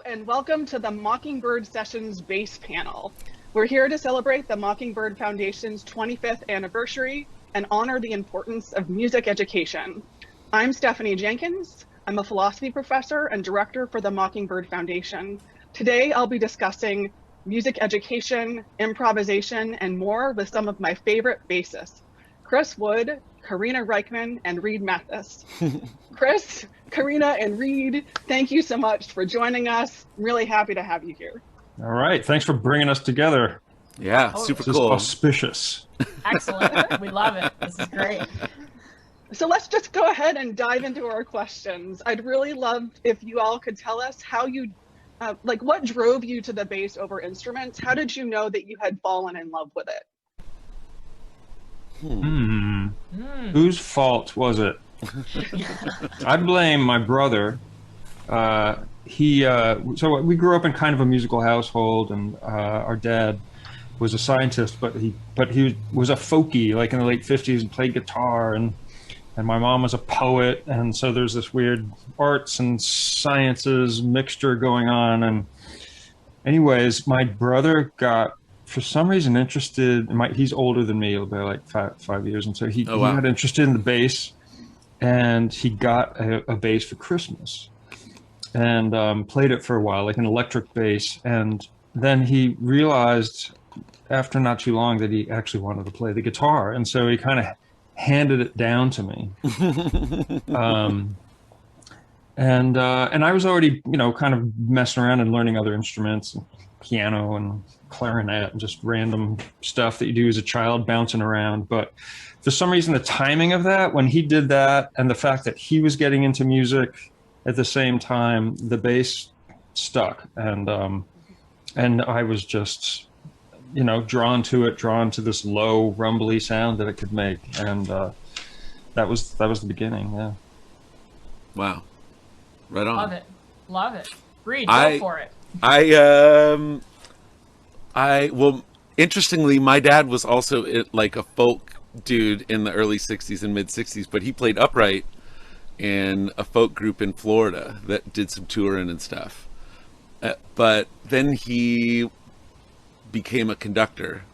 and welcome to the Mockingbird Sessions bass panel. We're here to celebrate the Mockingbird Foundation's 25th anniversary and honor the importance of music education. I'm Stephanie Jenkins. I'm a philosophy professor and director for the Mockingbird Foundation. Today, I'll be discussing music education, improvisation, and more with some of my favorite bassists, Chris Wood, Karina Rykman, and Reed Mathis. Chris, Karina, and Reed, thank you so much for joining us. I'm really happy to have you here. All right, thanks for bringing us together. Yeah, super cool. Auspicious. Excellent. We love it. This is great. So let's just go ahead and dive into our questions. I'd really love if you all could tell us how you, what drove you to the bass over instruments? How did you know that you had fallen in love with it? Whose fault was it? I blame my brother. So we grew up in kind of a musical household, and our dad was a scientist, but he was a folkie, like in the late 50s, and played guitar, and my mom was a poet, and so there's this weird arts and sciences mixture going on. And anyways, my brother got, for some reason, interested. He's older than me by like five years, and so he got interested in the bass, and he got a bass for Christmas, and played it for a while, like an electric bass. And then he realized after not too long that he actually wanted to play the guitar, and so he kind of handed it down to me. And I was already, kind of messing around and learning other instruments, piano and clarinet, and just random stuff that you do as a child, bouncing around. But for some reason, the timing of that, when he did that, and the fact that he was getting into music at the same time, the bass stuck, and I was just, drawn to this low, rumbly sound that it could make, and that was the beginning. Yeah. Wow. Right on. Love it. Reed, go for it. Well, interestingly, my dad was also like a folk dude in the early 60s and mid 60s, but he played upright in a folk group in Florida that did some touring and stuff. But then he became a conductor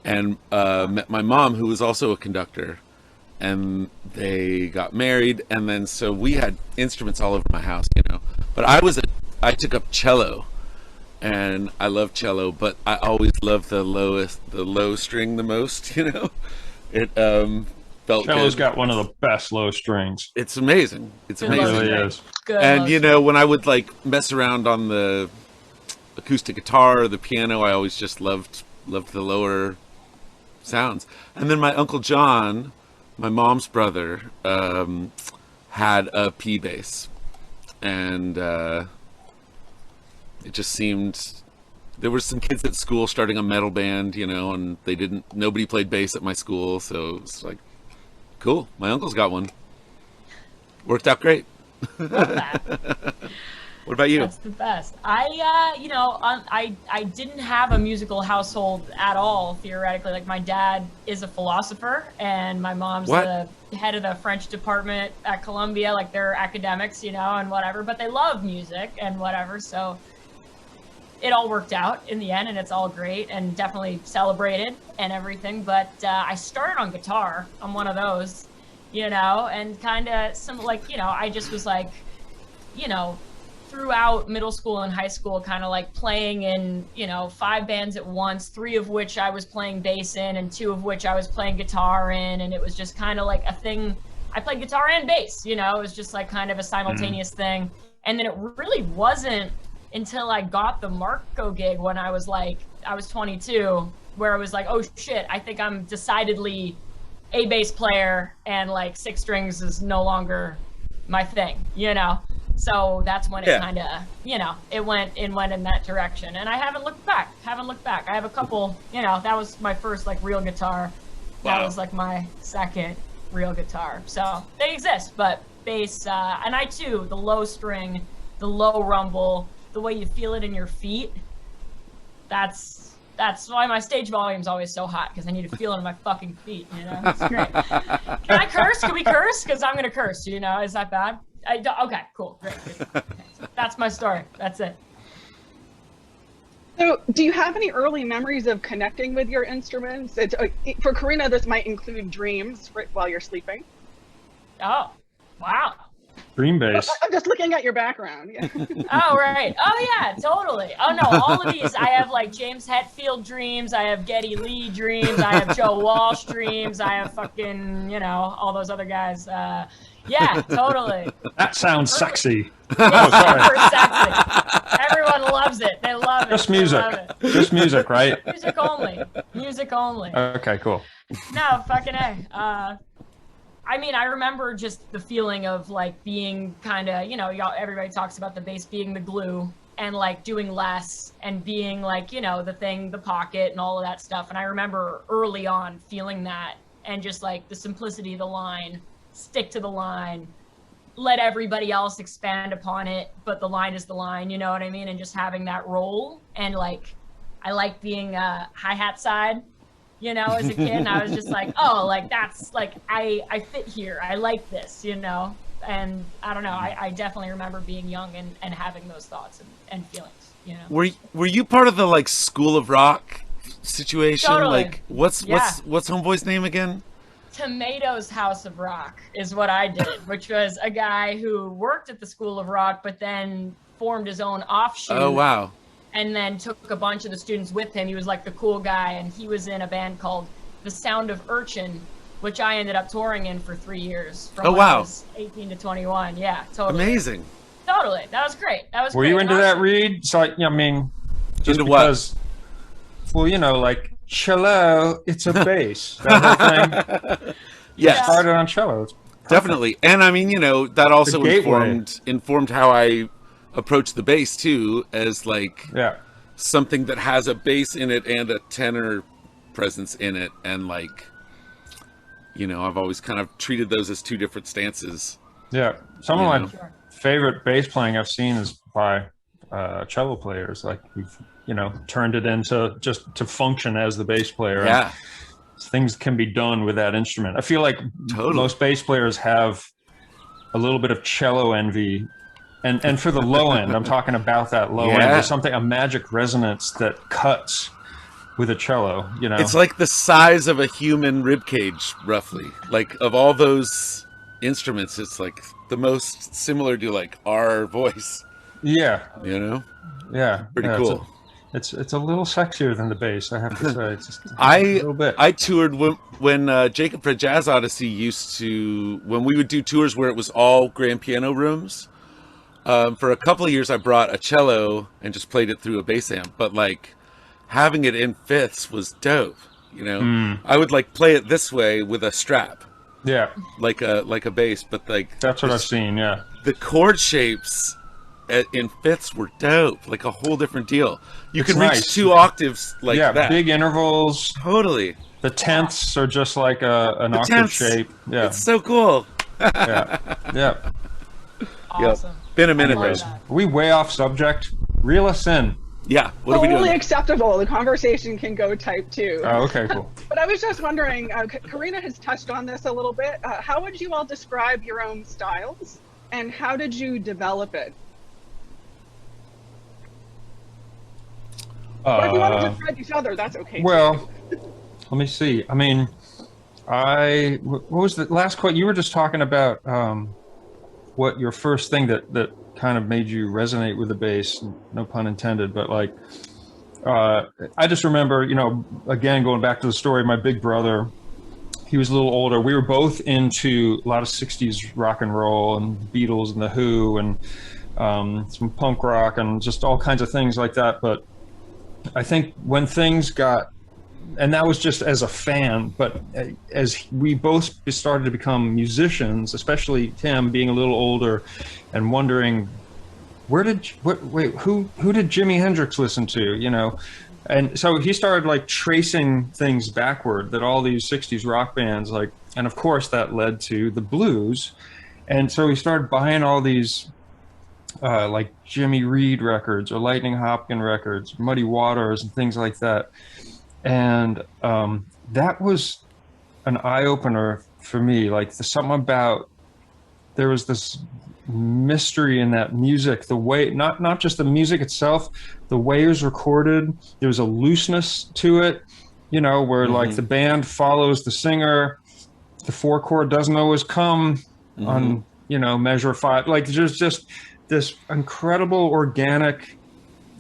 and met my mom, who was also a conductor, and they got married. And then so we had instruments all over my house, but I took up cello, and I love cello, but I always loved the low string the most. It felt cello's good. Got one of the best low strings. It's amazing. It really is. Good. And when I would like mess around on the acoustic guitar or the piano, I always just loved the lower sounds. And then my Uncle John, my mom's brother, had a P bass, and it just seemed there were some kids at school starting a metal band, and nobody played bass at my school, so it's like, cool, my uncle's got one. Worked out great. Love that. What about you? That's the best. I didn't have a musical household at all, theoretically. Like, my dad is a philosopher, and my mom's the head of the French department at Columbia. Like, they're academics, and whatever, but they love music and whatever. So it all worked out in the end, and it's all great and definitely celebrated and everything. But I started on guitar. I'm one of those, and kind of I just was like, throughout middle school and high school, kind of like playing in, 5 bands at once, 3 of which I was playing bass in, and 2 of which I was playing guitar in. And it was just kind of like a thing. I played guitar and bass, it was just like kind of a simultaneous thing. And then it really wasn't until I got the Marco gig when I was 22, where I was like, oh shit, I think I'm decidedly a bass player, and like 6 strings is no longer my thing, So that's when it kind of, it went in that direction. And I haven't looked back. I have a couple, that was my first like real guitar. Wow. That was like my second real guitar. So they exist, but bass, and I too, the low string, the low rumble, the way you feel it in your feet, that's why my stage volume is always so hot, because I need to feel it in my fucking feet, It's great. Can I curse? Can we curse? Because I'm going to curse, Is that bad? Okay, cool, great. Okay. That's my story. That's it. So, do you have any early memories of connecting with your instruments? For Karina, this might include dreams while you're sleeping. Oh, wow. Dream bass. I'm just looking at your background. Yeah. Oh, right. Oh, yeah, totally. Oh, no, all of these, I have like James Hetfield dreams. I have Geddy Lee dreams. I have Joe Walsh dreams. I have fucking, you know, all those other guys. Yeah, totally. That sounds sexy. Yeah, Oh, sorry. super sexy. Everyone loves it. They love it. Just They music. love it. Just music, right? Music only. Music only. Okay, cool. No, fucking A. I mean, I remember just the feeling of like being kind of, you know, everybody talks about the bass being the glue and like doing less and being like, you know, the pocket and all of that stuff. And I remember early on feeling that and just like the simplicity of the line, stick to the line, let everybody else expand upon it, but the line is the line, you know what I mean? And just having that role. And like, I like being hi-hat side, you know, as a kid. And I was just like, oh, like that's like, I fit here. I like this, you know? And I don't know, I definitely remember being young and having those thoughts and feelings, you know? Were you part of the like School of Rock situation? Totally. Like what's Homeboy's name again? Tomatoes House of Rock is what I did, which was a guy who worked at the School of Rock, but then formed his own offshoot. Oh, wow. And then took a bunch of the students with him. He was like the cool guy, and he was in a band called The Sound of Urchin, which I ended up touring in for 3 years. From when I was 18 to 21. Yeah, totally. Amazing. Totally. That was great. Were you into that, Reed? So, I mean, just into because, what? Well, you know, like, cello, it's a bass. That whole thing. Yes. Started on cello. Definitely. And I mean, you know, that also informed how I approach the bass too, as like something that has a bass in it and a tenor presence in it. And like, you know, I've always kind of treated those as two different stances. Yeah. Some of my favorite bass playing I've seen is by cello players. Like, we've, you know, turned it into just to function as the bass player. Yeah. And things can be done with that instrument. I feel like most bass players have a little bit of cello envy. And for the low end, I'm talking about that low end. There's something, a magic resonance that cuts with a cello, you know? It's like the size of a human rib cage, roughly. Like, of all those instruments, it's like the most similar to like our voice. Yeah. You know? Yeah. Pretty cool. It's a little sexier than the bass, I have to say. It's just a little bit. I toured when Jacob for Jazz Odyssey used to, when we would do tours where it was all grand piano rooms. For a couple of years, I brought a cello and just played it through a bass amp. But like, having it in fifths was dope. You know, I would like play it this way with a strap. Yeah, like a bass, but like that's what I've seen. Yeah, the chord shapes in fifths were dope. Like a whole different deal. You can reach 2 octaves like that. Yeah, big intervals. Totally. The tenths are just like an octave shape. Yeah, it's so cool. Yeah. Awesome. Yep. Been a minute, though. Are we way off subject? Reel us in. Yeah. What are we doing? Totally acceptable. The conversation can go type 2. Oh, okay, cool. But I was just wondering, Karina has touched on this a little bit. How would you all describe your own styles, and how did you develop it? Or if you want to describe each other, that's okay. Well, let me see. I mean, what was the last quote? You were just talking about what your first thing that kind of made you resonate with the bass, no pun intended, but like, I just remember, you know, again, going back to the story, my big brother, he was a little older. We were both into a lot of 60s rock and roll and Beatles and The Who and some punk rock and just all kinds of things like that. But I think when things got, and that was just as a fan, but as we both started to become musicians, especially Tim being a little older and wondering, who did Jimi Hendrix listen to, you know? And so he started like tracing things backward, that all these 60s rock bands, like, and of course that led to the blues. And so he started buying all these like Jimmy Reed records or Lightning Hopkins records, Muddy Waters and things like that. And that was an eye-opener for me. Like, there's something about there was this mystery in that music, the way, not just the music itself, the way it was recorded. There was a looseness to it, you know, where like the band follows the singer, the 4-chord doesn't always come on, you know, measure 5. Like there's just this incredible organic,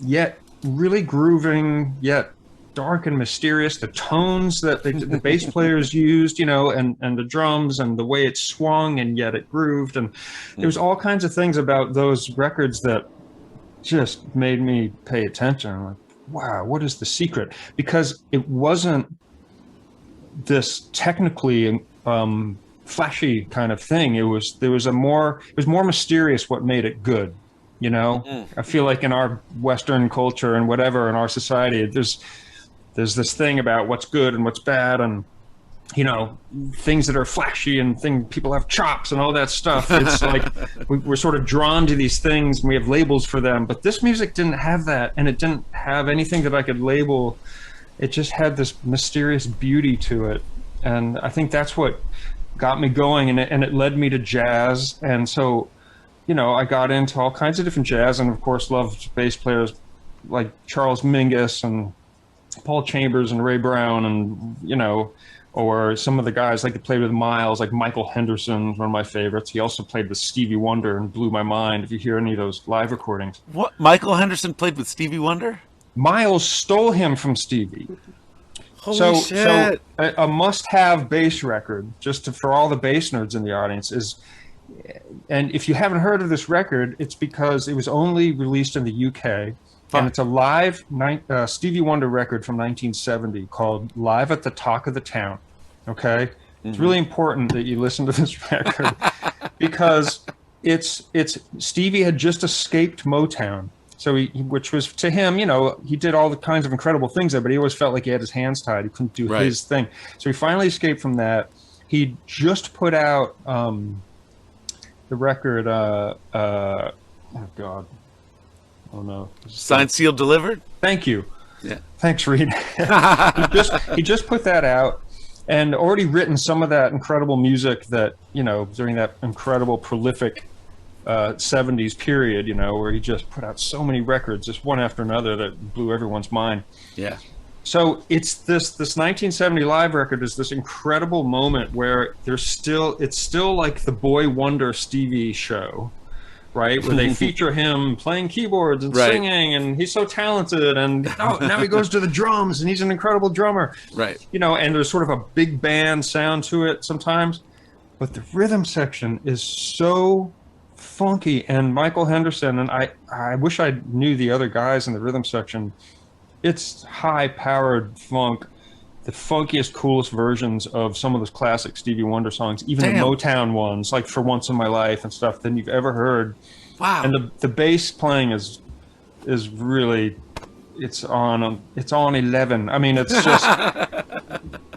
yet really grooving, yet dark and mysterious. The tones that the bass players used, you know, and the drums and the way it swung and yet it grooved. And there was all kinds of things about those records that just made me pay attention. I'm like, wow, what is the secret? Because it wasn't this technically flashy kind of thing. It was more mysterious what made it good. You know, I feel like in our Western culture and whatever, in our society, there's this thing about what's good and what's bad, and you know, things that are flashy and people have chops and all that stuff. It's like we're sort of drawn to these things and we have labels for them. But this music didn't have that, and it didn't have anything that I could label. It just had this mysterious beauty to it, and I think that's what got me going, and it led me to jazz. And so, you know, I got into all kinds of different jazz, and of course loved bass players like Charles Mingus and Paul Chambers and Ray Brown, and you know, or some of the guys like that played with Miles, like Michael Henderson, one of my favorites. He also played with Stevie Wonder and blew my mind. If you hear any of those live recordings, What? Michael Henderson played with Stevie Wonder? Miles stole him from Stevie. Holy shit! So a must-have bass record, for all the bass nerds in the audience, is. And if you haven't heard of this record, it's because it was only released in the UK. And it's a live Stevie Wonder record from 1970 called Live at the Talk of the Town. Okay? It's really important that you listen to this record because it's Stevie had just escaped Motown. So which was to him, you know, he did all the kinds of incredible things there, but he always felt like he had his hands tied. He couldn't do his thing. So he finally escaped from that. He just put out the record, oh God. Oh no! Signed, sealed, delivered. Thank you. Yeah. Thanks, Reed. he just put that out, and already written some of that incredible music that, you know, during that incredible prolific 70s period, you know, where he just put out so many records, just one after another, that blew everyone's mind. Yeah. So it's this 1970 live record is this incredible moment where it's still like the Boy Wonder Stevie show. Right, where they feature him playing keyboards and singing, and he's so talented, and now he goes to the drums, and he's an incredible drummer. Right. You know, and there's sort of a big band sound to it sometimes, but the rhythm section is so funky. And Michael Henderson, and I wish I knew the other guys in the rhythm section. It's high-powered funk, the funkiest, coolest versions of some of those classic Stevie Wonder songs, even the Motown ones, like For Once in My Life and stuff, than you've ever heard. Wow. And the bass playing is really, it's on 11. I mean, it's just,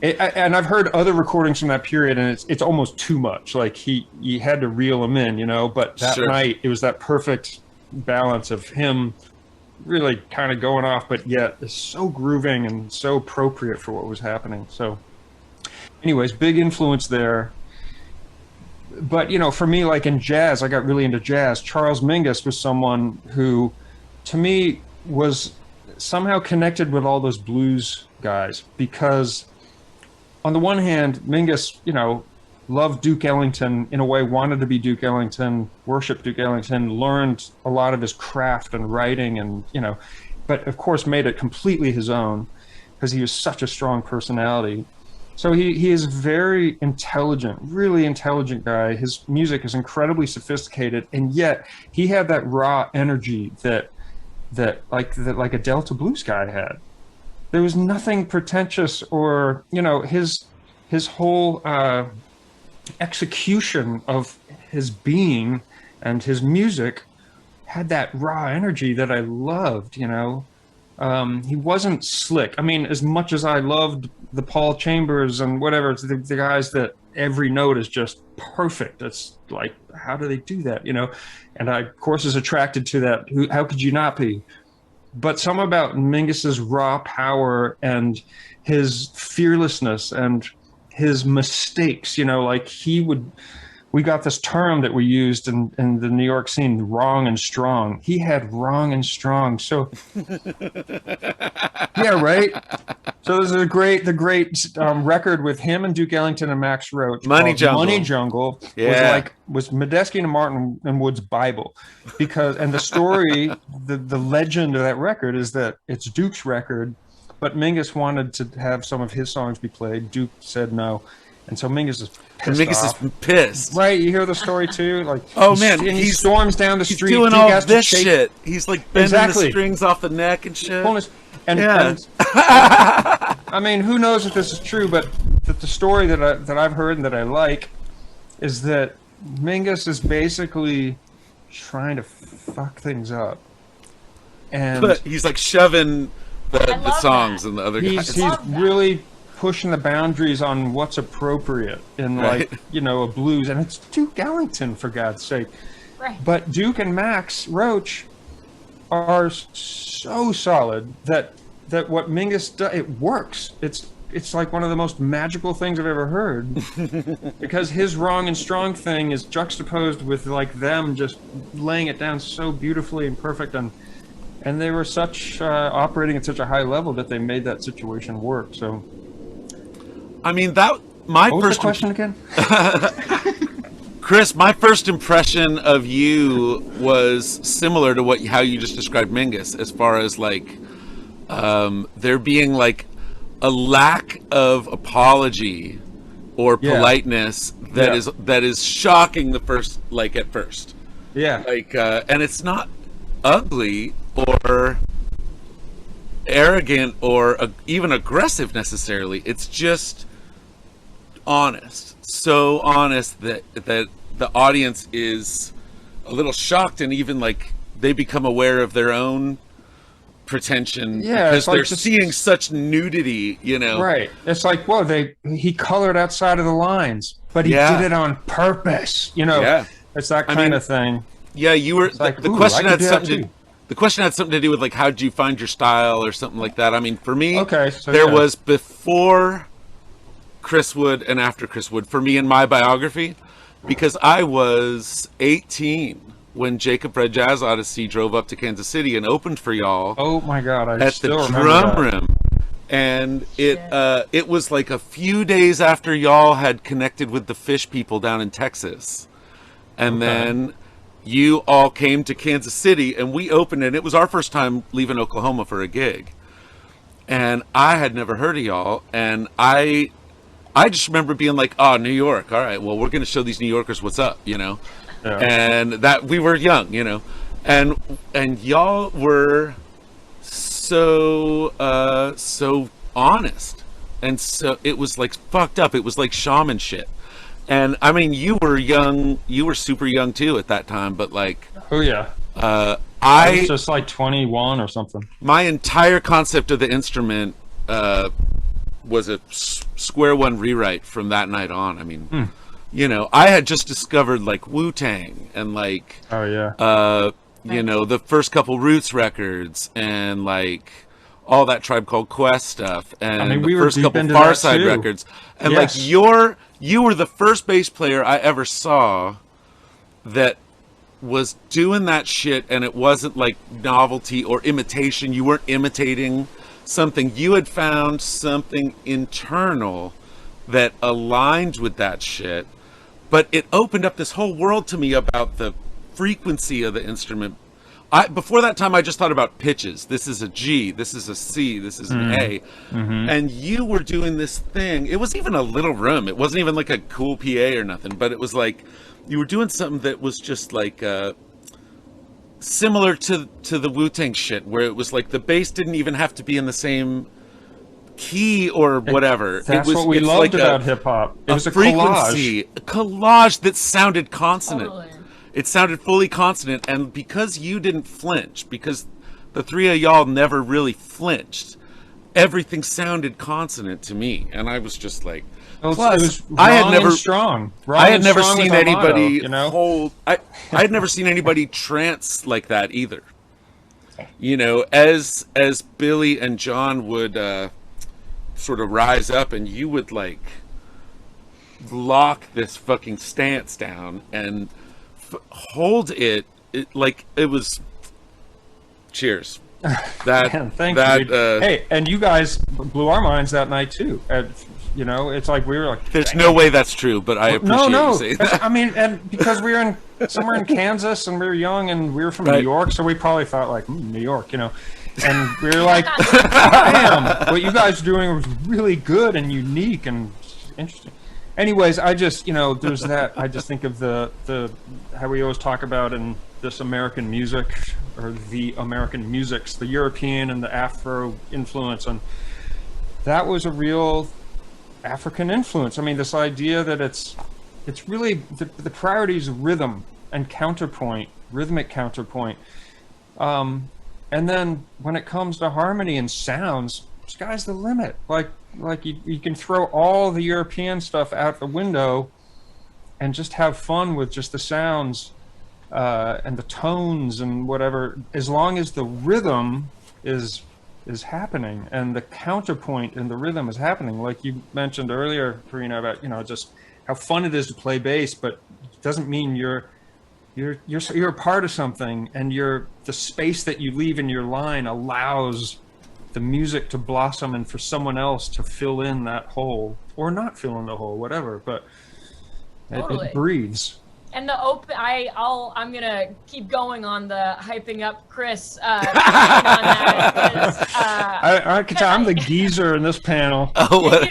and I've heard other recordings from that period, and it's almost too much. Like he had to reel them in, you know, but that night it was that perfect balance of him really kind of going off, but yet it's so grooving and so appropriate for what was happening. So anyways, big influence there. But, you know, for me, like in jazz, I got really into jazz. Charles Mingus was someone who, to me, was somehow connected with all those blues guys, because on the one hand, Mingus, you know, loved Duke Ellington in a way, wanted to be Duke Ellington, worshiped Duke Ellington, learned a lot of his craft and writing, and, you know, but of course made it completely his own because he was such a strong personality. So he is very intelligent, really intelligent guy. His music is incredibly sophisticated, and yet he had that raw energy that like a Delta blues guy had. There was nothing pretentious, or, you know, his whole execution of his being and his music had that raw energy that I loved, you know. He wasn't slick. I mean, as much as I loved the Paul Chambers and whatever, it's the guys that every note is just perfect. It's like, how do they do that, you know? And I, of course, is attracted to that. How could you not be? But some about Mingus's raw power and his fearlessness and his mistakes, you know, like he would we got this term that we used in the New York scene, wrong and strong. He had wrong and strong. So, yeah, right. So this is the great record with him and Duke Ellington and Max Roach. Money Jungle. Money Jungle was Medeski and Martin and Wood's Bible, and the story, the legend of that record is that it's Duke's record, but Mingus wanted to have some of his songs be played. Duke said no, and so Mingus is pissed. Right, you hear the story too. Like, he storms down the street. He's doing all this shit. He's like bending the strings off the neck and shit. And I mean, who knows if this is true, but the story that I've heard and that I like is that Mingus is basically trying to fuck things up, and he's like shoving the songs and the other guys. He's really pushing the boundaries on what's appropriate in a blues, and it's Duke Ellington, for God's sake. Right. But Duke and Max Roach are so solid that what Mingus does, it works. It's like one of the most magical things I've ever heard, because his wrong and strong thing is juxtaposed with like them just laying it down so beautifully and perfect, and they were such operating at such a high level that they made that situation work. So, I mean, what was the question again? Chris, my first impression of you was similar to how you just described Mingus, as far as like there being like a lack of apology or politeness that is shocking at first. Yeah. Like and it's not ugly or arrogant or even aggressive necessarily. It's just honest. So honest that the audience is a little shocked, and even like they become aware of their own pretension because they're seeing such nudity, Right. It's like, whoa, he colored outside of the lines, but he did it on purpose, It's that kind of thing. Yeah, you were the question had something to do with like, how did you find your style or something like that. I mean, for me, there was before Chris Wood and after Chris Wood for me in my biography, because I was 18 when Jacob Red Jazz Odyssey drove up to Kansas City and opened for y'all. Oh my God, at the Drum Room, and it was like a few days after y'all had connected with the Fish people down in Texas, and then you all came to Kansas City and we opened, and it was our first time leaving Oklahoma for a gig, and I had never heard of y'all, and I just remember being like, oh, New York, all right, well, we're going to show these New Yorkers what's up, Yeah. And that we were young, and y'all were so honest, and so it was like fucked up. It was like shaman shit. And I mean, you were young, you were super young too at that time, but like, oh yeah, I was just like 21 or something. My entire concept of the instrument was a square one rewrite from that night on. I mean, I had just discovered like Wu-Tang and like, the first couple Roots records and like all that Tribe Called Quest stuff, and we the were first couple into Farside records, and like you were the first bass player I ever saw that was doing that shit, and it wasn't like novelty or imitation. You weren't imitating something. You had found something internal that aligned with that shit, but it opened up this whole world to me about the frequency of the instrument. Before that time, I just thought about pitches. This is a G, this is a C, this is an A. Mm-hmm. And you were doing this thing. It was even a little room. It wasn't even like a cool PA or nothing, but it was like you were doing something that was just like similar to the Wu-Tang shit, where it was like the bass didn't even have to be in the same key or whatever. That's what we loved about hip-hop. It was a collage that sounded consonant. Totally. It sounded fully consonant, and because you didn't flinch, because the three of y'all never really flinched, everything sounded consonant to me, and I was just like, plus, I had never seen anybody hold. I had never seen anybody trance like that either. As Billy and John would sort of rise up, and you would like lock this fucking stance down and hold it like it was. Cheers. That Man, thanks, that Reed. Hey, and you guys blew our minds that night too. You know, it's like we were like, there's no way that's true, but I appreciate you saying that. I mean, and because we were in somewhere in Kansas and we were young and we were from Right. New York, so we probably thought like New York, you know, and we were like, damn, what you guys are doing was really good and unique and interesting. Anyways, I just, you know, there's that. I just think of the how we always talk about in this American music, or the American musics, the European and the Afro influence, and that was a real African influence. I mean, this idea that it's really the priority is rhythm and counterpoint, rhythmic counterpoint, and then when it comes to harmony and sounds, sky's the limit. Like you can throw all the European stuff out the window and just have fun with just the sounds and the tones and whatever, as long as the rhythm is happening and the counterpoint in the rhythm is happening. Like you mentioned earlier, Karina, about, you know, just how fun it is to play bass, but it doesn't mean you're a part of something, and the space that you leave in your line allows the music to blossom and for someone else to fill in that hole, or not fill in the hole, whatever, but Totally. it breathes. And the I'm gonna keep going on the hyping up Chris. On that, I'm the geezer in this panel. Oh, if you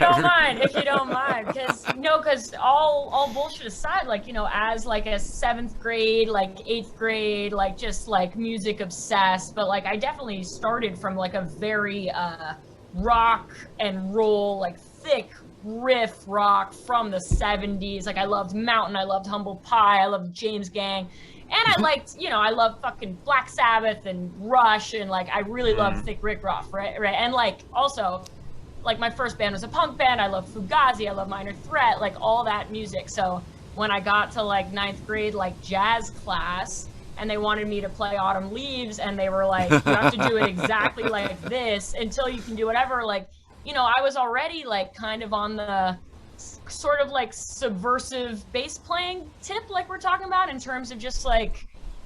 don't mind, because all bullshit aside, like, you know, as like a 7th grade, like 8th grade, like just like music obsessed, but like I definitely started from like a very rock and roll, like thick riff rock from the 70s. Like I loved Mountain, I loved Humble Pie, I loved James Gang, and I liked, you know, I loved fucking Black Sabbath and Rush, and like I really loved thick riff rock, right? And like also, like my first band was a punk band. I love Fugazi, I love Minor Threat, like all that music. So when I got to like 9th grade, like jazz class, and they wanted me to play Autumn Leaves, and they were like, you have to do it exactly like this until you can do whatever, like, you know, I was already like kind of on the sort of like subversive bass playing tip, like we're talking about, in terms of just like,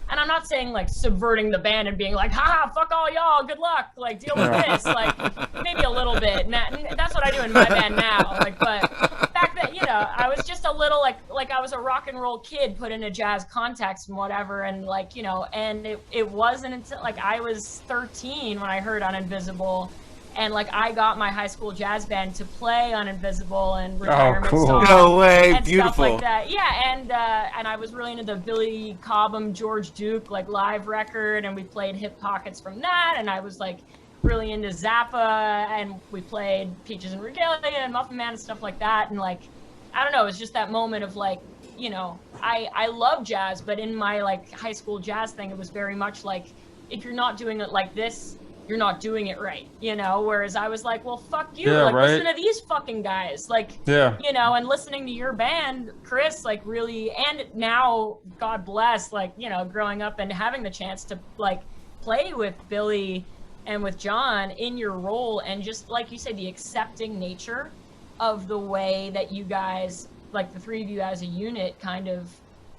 and I'm not saying like subverting the band and being like, haha, fuck all y'all, good luck, like deal with this, like maybe a little bit. And that's what I do in my band now. Like, but back then, you know, I was just a little like I was a rock and roll kid put in a jazz context and whatever, and like, you know, and it wasn't until like I was 13 when I heard On Invisible. And like I got my high school jazz band to play on Invisible and Retirement cool. Song, No way, and beautiful. stuff like that. Yeah, and I was really into the Billy Cobham, George Duke like live record, and we played Hip Pockets from that. And I was like really into Zappa, and we played Peaches and Regalia and Muffin Man and stuff like that. And like, I don't know, it was just that moment of like, you know, I love jazz, but in my like high school jazz thing, it was very much like, if you're not doing it like this, you're not doing it right, you know? Whereas I was like, well, fuck you, Yeah, like, right. listen to these fucking guys, like, Yeah. you know, and listening to your band, Chris, like really, and now, God bless, like, you know, growing up and having the chance to like play with Billy and with John in your role, and just like you said, the accepting nature of the way that you guys, like the three of you as a unit, kind of,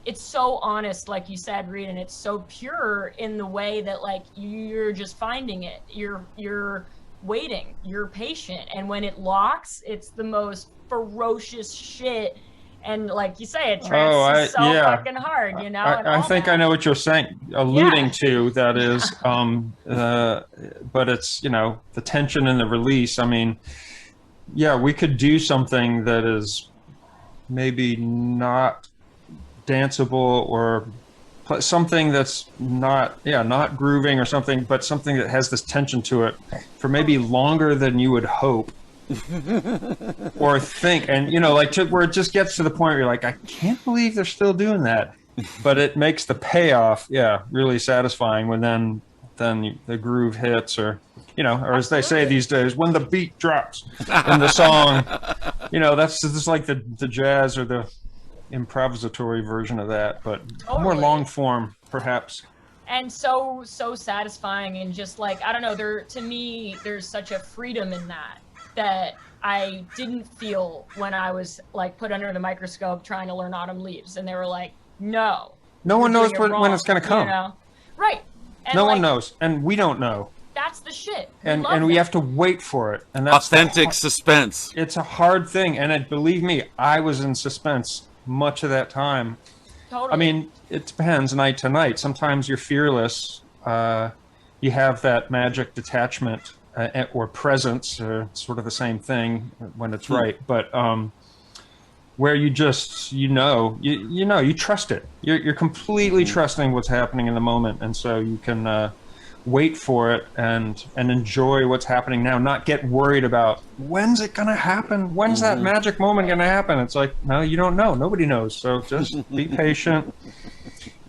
it's so honest, like you said, Reed, and it's so pure in the way that like you're just finding it. You're waiting, you're patient, and when it locks, it's the most ferocious shit. And like you say, it trances fucking hard, you know. I think I know what you're saying, alluding to. That is, but it's, you know, the tension and the release. I mean, yeah, we could do something that is maybe not danceable, or something that's not grooving or something, but something that has this tension to it for maybe longer than you would hope or think, and you know, like where it just gets to the point where you're like, I can't believe they're still doing that, but it makes the payoff really satisfying when then the groove hits, or you know, or as they say these days, when the beat drops in the song. You know, that's just like the jazz or the improvisatory version of that, but more long form, perhaps. And so satisfying, and just like, I don't know, to me there's such a freedom in that I didn't feel when I was like put under the microscope trying to learn Autumn Leaves, and they were like, no one knows doing it when it's going to come. you know? Right. And no like, one knows, and we don't know. That's the shit. And we have to wait for it, and that's authentic suspense. It's a hard thing, and believe me, I was in suspense much of that time. Totally. I mean, it depends night to night. Sometimes you're fearless. You have that magic detachment or presence, sort of the same thing when it's right. But where you just, you trust it. You're completely trusting what's happening in the moment, and so you can wait for it and enjoy what's happening now. Not get worried about when's it gonna happen. When's that magic moment gonna happen? It's like, no, you don't know. Nobody knows. So just be patient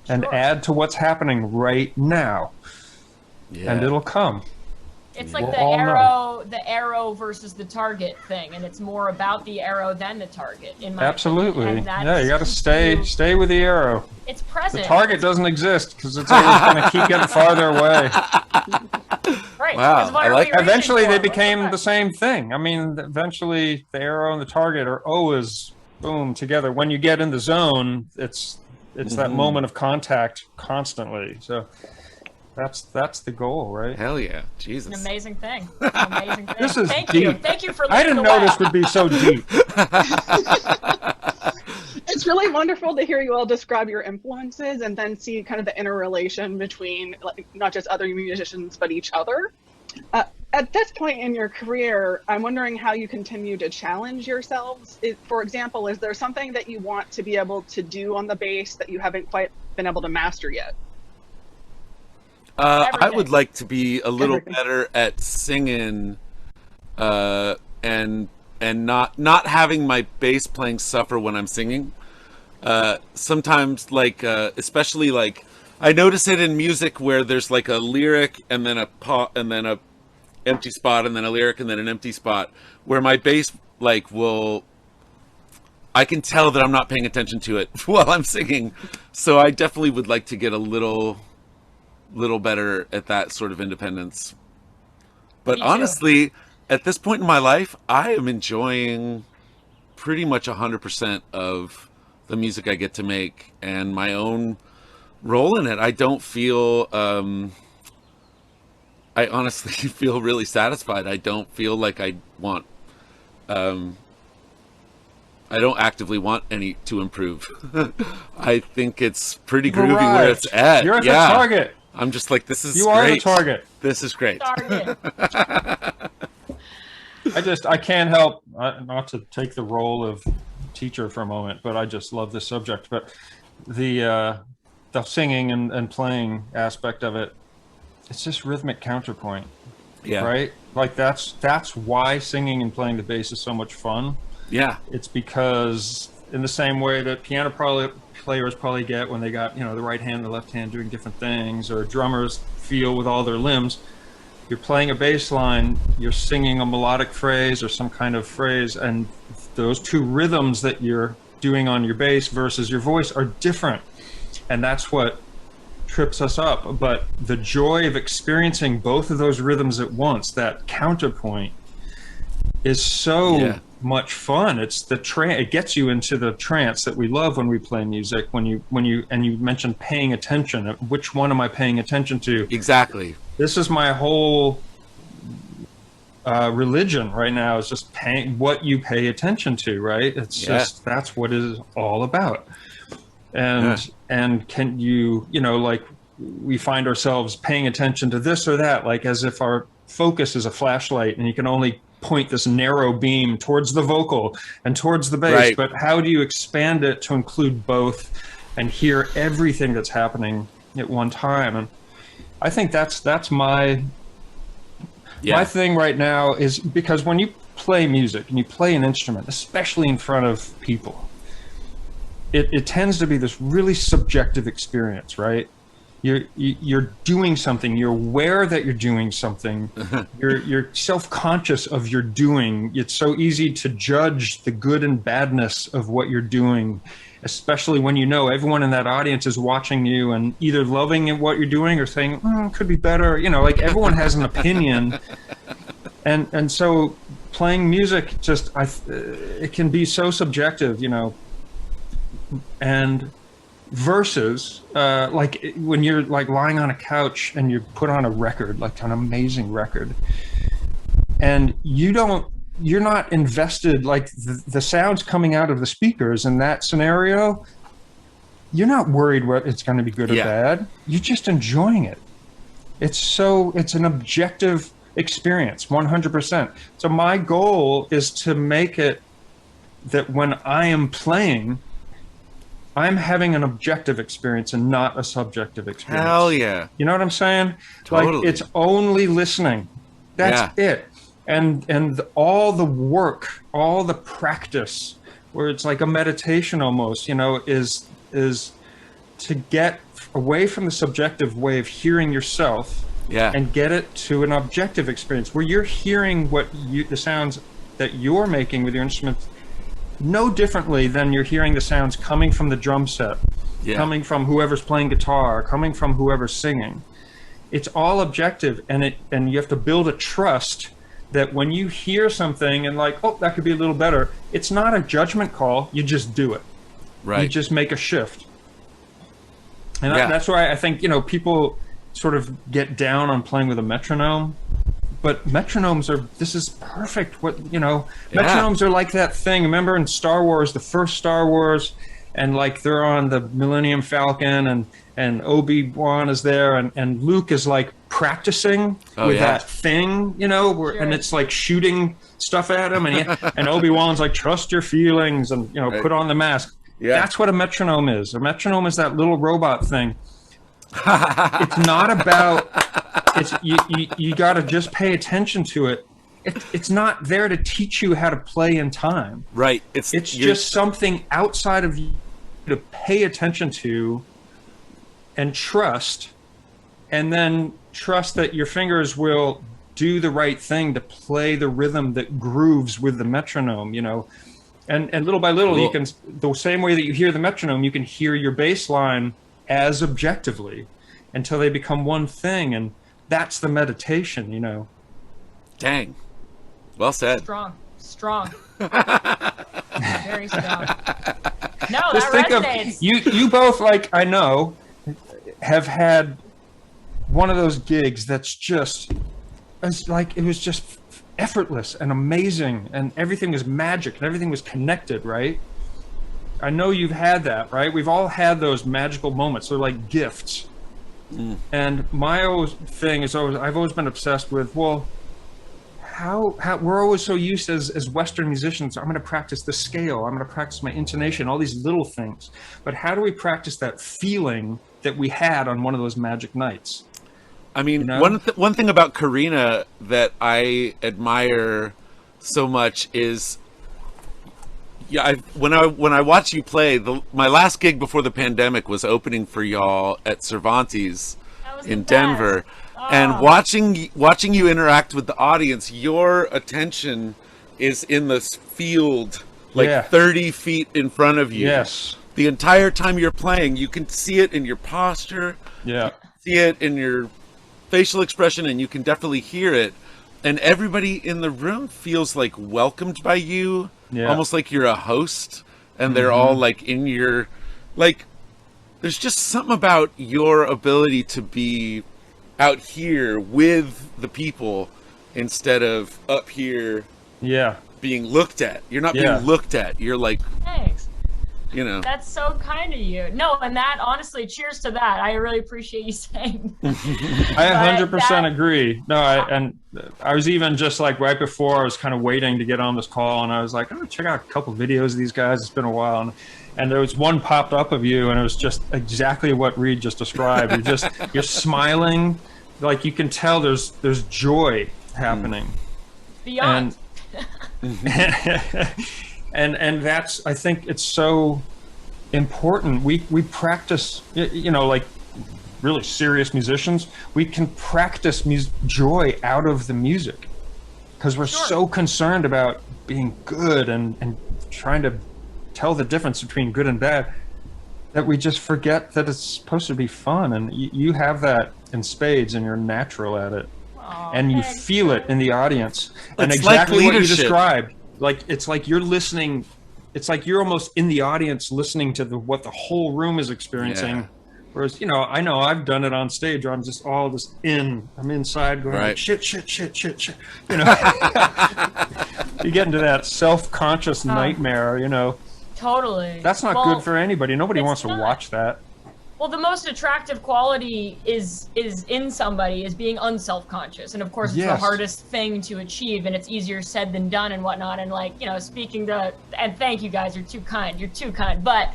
and add to what's happening right now, and it'll come. It's like the arrow versus the target thing, and it's more about the arrow than the target. In my Absolutely, yeah. You got to stay with the arrow. It's present. The target doesn't exist because it's always going to keep getting farther away. Right. Wow. I like. Eventually, they became the same thing. I mean, eventually, the arrow and the target are always boom together. When you get in the zone, it's that moment of contact constantly. So. That's the goal, right? Hell yeah. Jesus. An amazing thing. An amazing thing. This is Thank deep. you. Thank you for I didn't know this would be so deep. It's really wonderful to hear you all describe your influences and then see kind of the interrelation between like, not just other musicians, but each other. At this point in your career, I'm wondering how you continue to challenge yourselves. For example, is there something that you want to be able to do on the bass that you haven't quite been able to master yet? I would like to be a little better at singing, and not having my bass playing suffer when I'm singing. Sometimes, like especially like I notice it in music where there's like a lyric and then and then a empty spot and then a lyric and then an empty spot where my bass like I can tell that I'm not paying attention to it while I'm singing. So I definitely would like to get a little better at that sort of independence. But honestly, at this point in my life, I am enjoying pretty much 100% of the music I get to make and my own role in it. I don't feel, I honestly feel really satisfied. I don't feel like I want, I don't actively want any to improve. I think it's pretty groovy where it's at. You're at the target. I'm just like, this is you great. are the target. This is great. I can't help not to take the role of teacher for a moment, but I just love this subject. But the singing and playing aspect of it, it's just rhythmic counterpoint. Yeah. Right? Like that's why singing and playing the bass is so much fun. Yeah. It's because in the same way that piano players probably get when they got, the right hand and the left hand doing different things, or drummers feel with all their limbs. You're playing a bass line, you're singing a melodic phrase or some kind of phrase, and those two rhythms that you're doing on your bass versus your voice are different. And that's what trips us up. But the joy of experiencing both of those rhythms at once, that counterpoint, is so much fun. It's the it gets you into the trance that we love when we play music. When you mentioned paying attention. Which one am I paying attention to? Exactly. This is my whole religion right now, is just paying what you pay attention to. Right? It's just that's what it is all about. And can you like we find ourselves paying attention to this or that, like as if our focus is a flashlight and you can only point this narrow beam towards the vocal and towards the bass, right. But how do you expand it to include both and hear everything that's happening at one time? And I think that's my thing right now, is because when you play music and you play an instrument, especially in front of people, it tends to be this really subjective experience, right? You're doing something. You're aware that you're doing something. You're self-conscious of your doing. It's so easy to judge the good and badness of what you're doing, especially when everyone in that audience is watching you and either loving what you're doing or saying, could be better. Like everyone has an opinion. And so playing music just it can be so subjective, you know, and versus like when you're like lying on a couch and you put on a record, like an amazing record, and you're not invested, like the sounds coming out of the speakers in that scenario, you're not worried what it's going to be good or bad. You're just enjoying it. It's an objective experience, 100%. So my goal is to make it that when I am playing, I'm having an objective experience and not a subjective experience. Hell yeah. You know what I'm saying? Totally. Like, it's only listening. That's it. And all the work, all the practice, where it's like a meditation almost, you know, is to get away from the subjective way of hearing yourself and get it to an objective experience where you're hearing the sounds that you're making with your instruments no differently than you're hearing the sounds coming from the drum set, coming from whoever's playing guitar, coming from whoever's singing. It's all objective, and you have to build a trust that when you hear something and like, oh, that could be a little better, it's not a judgment call, you just do it. Right. You just make a shift. And that's why I think, you know, people sort of get down on playing with a metronome, but metronomes this is perfect. Metronomes are like that thing. Remember in Star Wars, the first Star Wars, and like they're on the Millennium Falcon and Obi-Wan is there and Luke is like practicing with that thing, you know, and it's like shooting stuff at him and Obi-Wan's like, trust your feelings and, you know, put on the mask. That's what a metronome is. A metronome is that little robot thing. It's not about, you got to just pay attention to it. It's not there to teach you how to play in time. Right. It's just something outside of you to pay attention to and trust, and then trust that your fingers will do the right thing to play the rhythm that grooves with the metronome, you know. And little by little, you can, the same way that you hear the metronome, you can hear your bass line as objectively until they become one thing. And that's the meditation, you know. Dang. Well said. Strong. Very strong. No, just that think resonates. Of, you both, like, I know, have had one of those gigs that's just, it's like, it was just effortless and amazing and everything was magic and everything was connected, right? I know you've had that, right? We've all had those magical moments. They're like gifts. And my thing is I've always been obsessed with, well, how we're always so used as Western musicians, I'm going to practice the scale, I'm going to practice my intonation, all these little things. But how do we practice that feeling that we had on one of those magic nights? I mean, you know? one thing about Karina that I admire so much is, when I watch you play, my last gig before the pandemic was opening for y'all at Cervantes in Denver. And watching you interact with the audience, your attention is in this field, like 30 feet in front of you. Yes. The entire time you're playing, you can see it in your posture. Yeah. You can see it in your facial expression, and you can definitely hear it. And everybody in the room feels like welcomed by you, almost like you're a host. And they're all like in your, like, there's just something about your ability to be out here with the people instead of up here being looked at. You're not being looked at. You're like, thanks. You know. That's so kind of you. No, and that, honestly, cheers to that. I really appreciate you saying. I 100% agree. No, I was even just like right before I was kind of waiting to get on this call, and I was like, I'm gonna check out a couple videos of these guys. It's been a while. And there was one popped up of you, and it was just exactly what Reed just described. You're smiling, like you can tell there's joy happening. Beyond. And that's, I think it's so important. We practice, you know, like really serious musicians, we can practice joy out of the music because we're so concerned about being good and trying to tell the difference between good and bad that we just forget that it's supposed to be fun. And you have that in spades and you're natural at it. Oh, and you thanks, feel it in the audience. And It's exactly like what you leadership. described. Like, it's like you're listening. It's like you're almost in the audience listening to what the whole room is experiencing. Yeah. Whereas, you know I've done it on stage where I'm just I'm inside going, Right. like, shit. You know, you get into that self-conscious nightmare, you know. Totally. That's not good for anybody. Nobody it's wants to not. watch that. Well, the most attractive quality is in somebody is being unself-conscious, and of course, it's the Yes. hardest thing to achieve, and it's easier said than done, and whatnot. And like, you know, and thank you guys, you're too kind. But,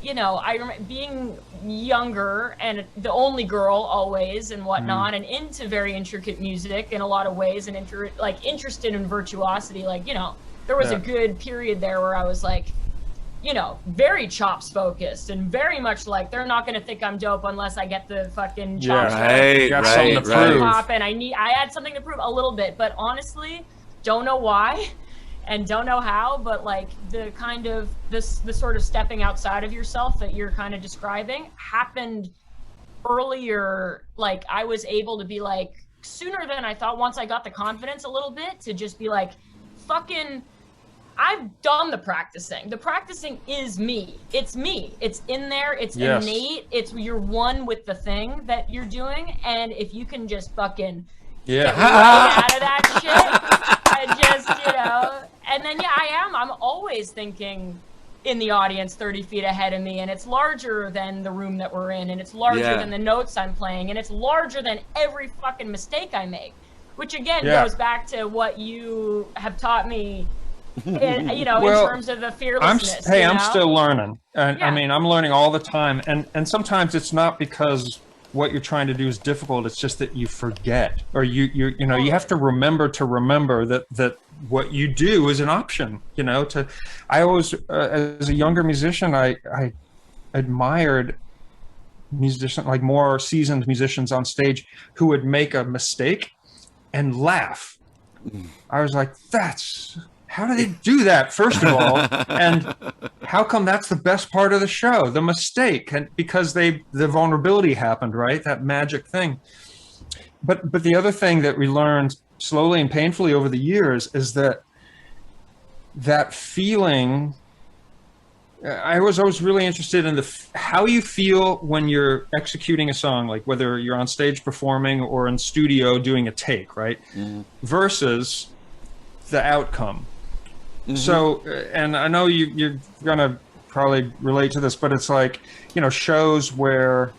you know, I remember being younger and the only girl always and whatnot, and into very intricate music in a lot of ways, and interested in virtuosity. Like, you know, there was a good period there where I was like, you know, very chops focused and very much like, they're not going to think I'm dope unless I get the fucking chops. Right, Got something to prove. Popping. I had something to prove a little bit, but honestly, don't know why and don't know how, but like the kind of the sort of stepping outside of yourself that you're kind of describing happened earlier. Like, I was able to be like, sooner than I thought, once I got the confidence a little bit to just be like, fucking, I've done the practicing. The practicing is me. It's me. It's in there. It's innate. It's you're one with the thing that you're doing. And if you can just fucking get right out of that shit and just, you know, and then I'm always thinking in the audience 30 feet ahead of me, and it's larger than the room that we're in, and it's larger than the notes I'm playing, and it's larger than every fucking mistake I make, which again goes back to what you have taught me. You know, in terms of the fearlessness. I'm still learning. I mean, I'm learning all the time. And sometimes it's not because what you're trying to do is difficult. It's just that you forget, or you know, you have to remember that what you do is an option, you know. I always, as a younger musician, I admired musicians, like more seasoned musicians on stage, who would make a mistake and laugh. I was like, how do they do that, first of all? And how come that's the best part of the show, the mistake? And because the vulnerability happened, right? That magic thing. But the other thing that we learned slowly and painfully over the years is that feeling. I was always really interested in how you feel when you're executing a song, like whether you're on stage performing or in studio doing a take, right? Versus the outcome. So, and I know you're gonna probably relate to this, but it's like, you know, shows where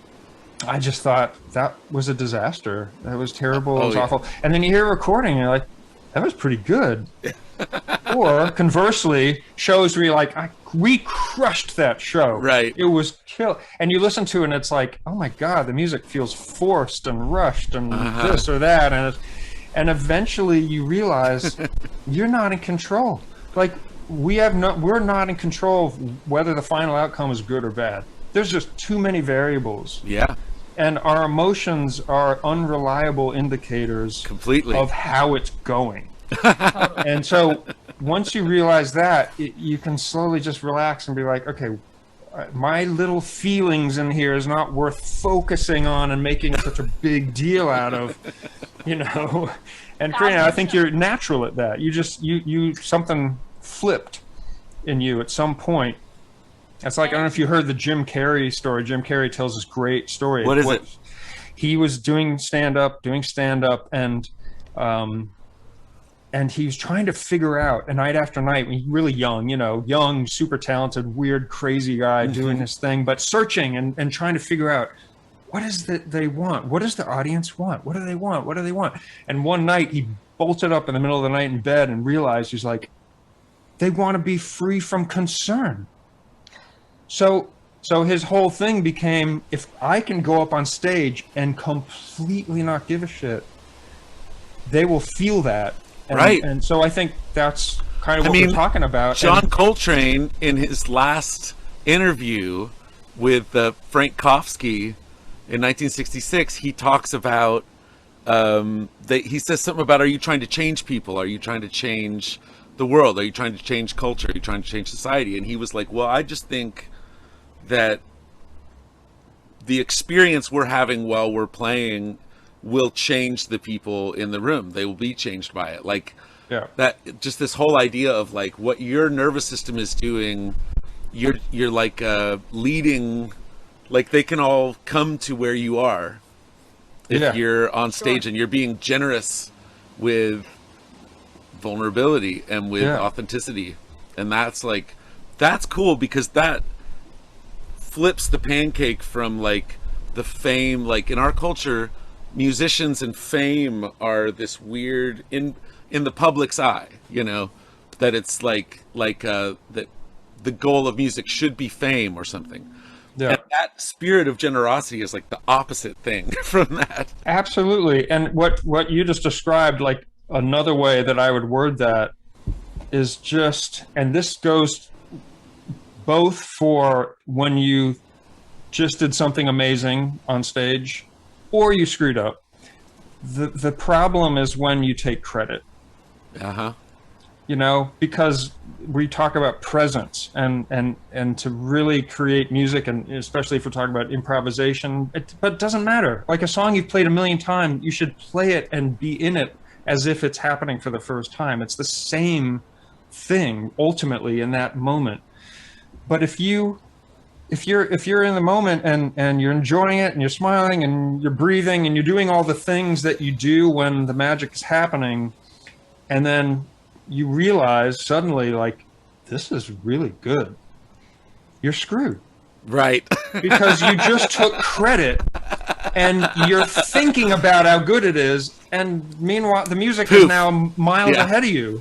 I just thought that was a disaster. That was terrible. It was awful. And then you hear a recording and you're like, that was pretty good. Or conversely, shows where you're like, we crushed that show. Right. It was kill. And you listen to it and it's like, oh my God, the music feels forced and rushed and this or that. And eventually you realize you're not in control. Like, we're not in control of whether the final outcome is good or bad. There's just too many variables. Yeah. And our emotions are unreliable indicators Completely of how it's going. And so once you realize that, you can slowly just relax and be like, okay, my little feelings in here is not worth focusing on and making such a big deal out of, you know. And Karina, I think you're natural at that. You something flipped in you at some point. It's like, I don't know if you heard the Jim Carrey story. Jim Carrey tells this great story. What is it? He was doing stand-up, and he was trying to figure out, night after night, when he was really young, you know, young, super talented, weird, crazy guy doing his thing, but searching and trying to figure out, what is that they want? What does the audience want? What do they want? What do they want? And one night he bolted up in the middle of the night in bed and realized, he's like, they want to be free from concern. So his whole thing became, if I can go up on stage and completely not give a shit, they will feel that. Right. And so I think that's kind of what we're talking about. John Coltrane, in his last interview with Frank Kofsky in 1966, he talks about, he says something about, are you trying to change people? Are you trying to change the world? Are you trying to change culture? Are you trying to change society? And he was like, well, I just think that the experience we're having while we're playing will change the people in the room. They will be changed by it. Like, Yeah. that, just this whole idea of like what your nervous system is doing, you're like leading, like they can all come to where you are if you're on stage and you're being generous with vulnerability and with authenticity. And that's cool, because that flips the pancake from like the fame. Like in our culture, musicians and fame are this weird in the public's eye, you know, that it's like that the goal of music should be fame or something. Yeah. And that spirit of generosity is like the opposite thing from that. Absolutely. And what you just described, like another way that I would word that is just, and this goes both for when you just did something amazing on stage or you screwed up. The problem is when you take credit. Uh-huh. You know, because we talk about presence and to really create music, and especially if we're talking about improvisation, but it doesn't matter. Like a song you've played a million times, you should play it and be in it as if it's happening for the first time. It's the same thing ultimately in that moment. But if you're in the moment and you're enjoying it and you're smiling and you're breathing and you're doing all the things that you do when the magic is happening, and then you realize suddenly, like, this is really good, you're screwed. Right. Because you just took credit and you're thinking about how good it is, and meanwhile the music is now miles ahead of you.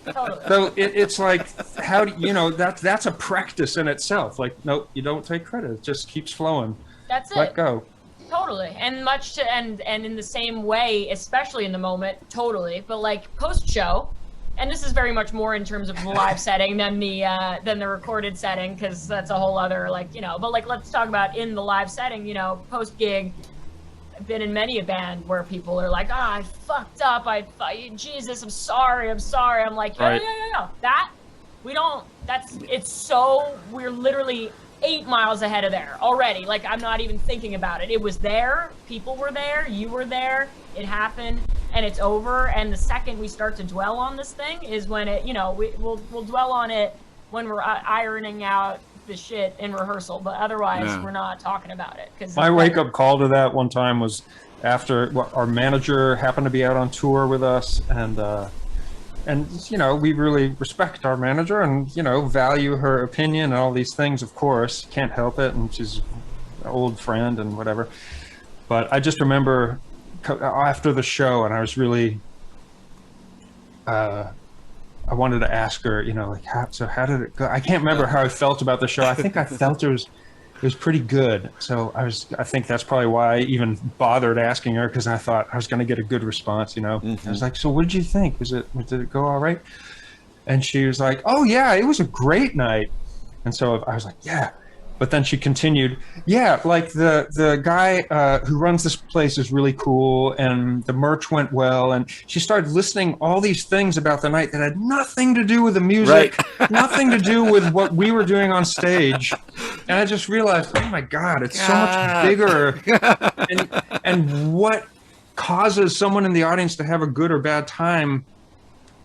Totally. So it's like, how do you know, that's a practice in itself. Like, nope, you don't take credit, it just keeps flowing. That's it. Let go. Totally. And and in the same way, especially in the moment, totally, but like post show, and this is very much more in terms of the live setting than the recorded setting, because that's a whole other, like, you know, but like, let's talk about in the live setting, you know, post gig. I've been in many a band where people are like, I fucked up, Jesus, I'm sorry. I'm like, yeah. We're literally 8 miles ahead of there already. Like, I'm not even thinking about it. It was there, people were there, you were there, it happened, and it's over. And the second we start to dwell on this thing is when it, you know, we'll dwell on it when we're ironing out the shit in rehearsal, but otherwise we're not talking about it. Because my wake-up call to that one time was after our manager happened to be out on tour with us, and you know, we really respect our manager and, you know, value her opinion and all these things, of course, can't help it, and she's an old friend and whatever. But I just remember after the show, and I was really I wanted to ask her, you know, like, how did it go? I can't remember how I felt about the show. I think I felt it was pretty good. So I think that's probably why I even bothered asking her, because I thought I was going to get a good response, you know. I was like, so what did you think? Did it go all right? And she was like, oh yeah, it was a great night. And so I was like, yeah. But then she continued, yeah, like the guy who runs this place is really cool, and the merch went well. And she started listing all these things about the night that had nothing to do with the music, nothing to do with what we were doing on stage. And I just realized, oh my God, it's so much bigger. And what causes someone in the audience to have a good or bad time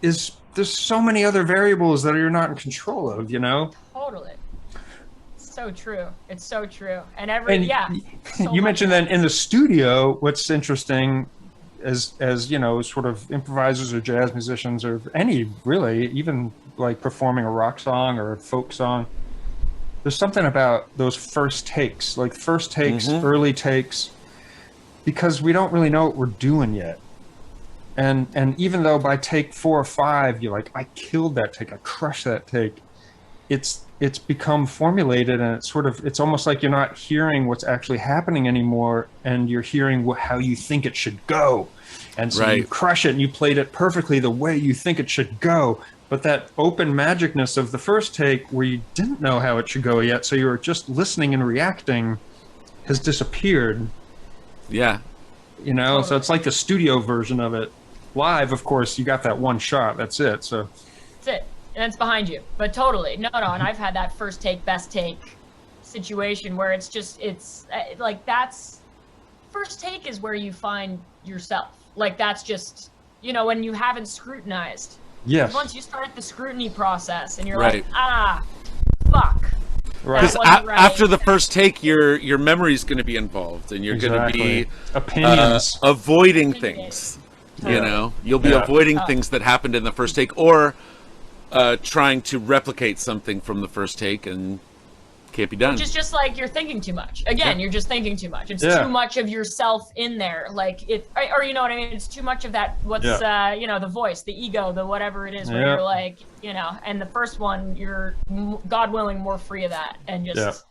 is there's so many other variables that you're not in control of, you know? Totally. So true. It's so true. And so you mentioned that in the studio, what's interesting as you know, sort of improvisers or jazz musicians or any really, even like performing a rock song or a folk song, there's something about those first takes, like first takes, early takes, because we don't really know what we're doing yet. And even though by take 4 or 5, you're like, I killed that take, I crushed that take, it's become formulated, and it's almost like you're not hearing what's actually happening anymore, and you're hearing how you think it should go. And so you crush it and you played it perfectly the way you think it should go. But that open magicness of the first take, where you didn't know how it should go yet, so you were just listening and reacting, has disappeared. Yeah. You know, totally. So it's like the studio version of it. Live, of course, you got that one shot, that's it. So that's it. And it's behind you. But totally. No, and I've had that first take, best take situation where it's like, that's first take is where you find yourself. Like, that's just, you know, when you haven't scrutinized. Yes. Once you start the scrutiny process and you're Right. like, fuck. Right. Because Right. after the first take, your memory's going to be involved, and you're going to Exactly. be Opinions. avoiding things. You know, you'll be avoiding things that happened in the first take, or trying to replicate something from the first take, and can't be done. Which is just like you're thinking too much. Again, you're just thinking too much. It's too much of yourself in there. Like or you know what I mean? It's too much of that. What's you know, the voice, the ego, the whatever it is. Where you're like, you know. And the first one, you're God willing more free of that and just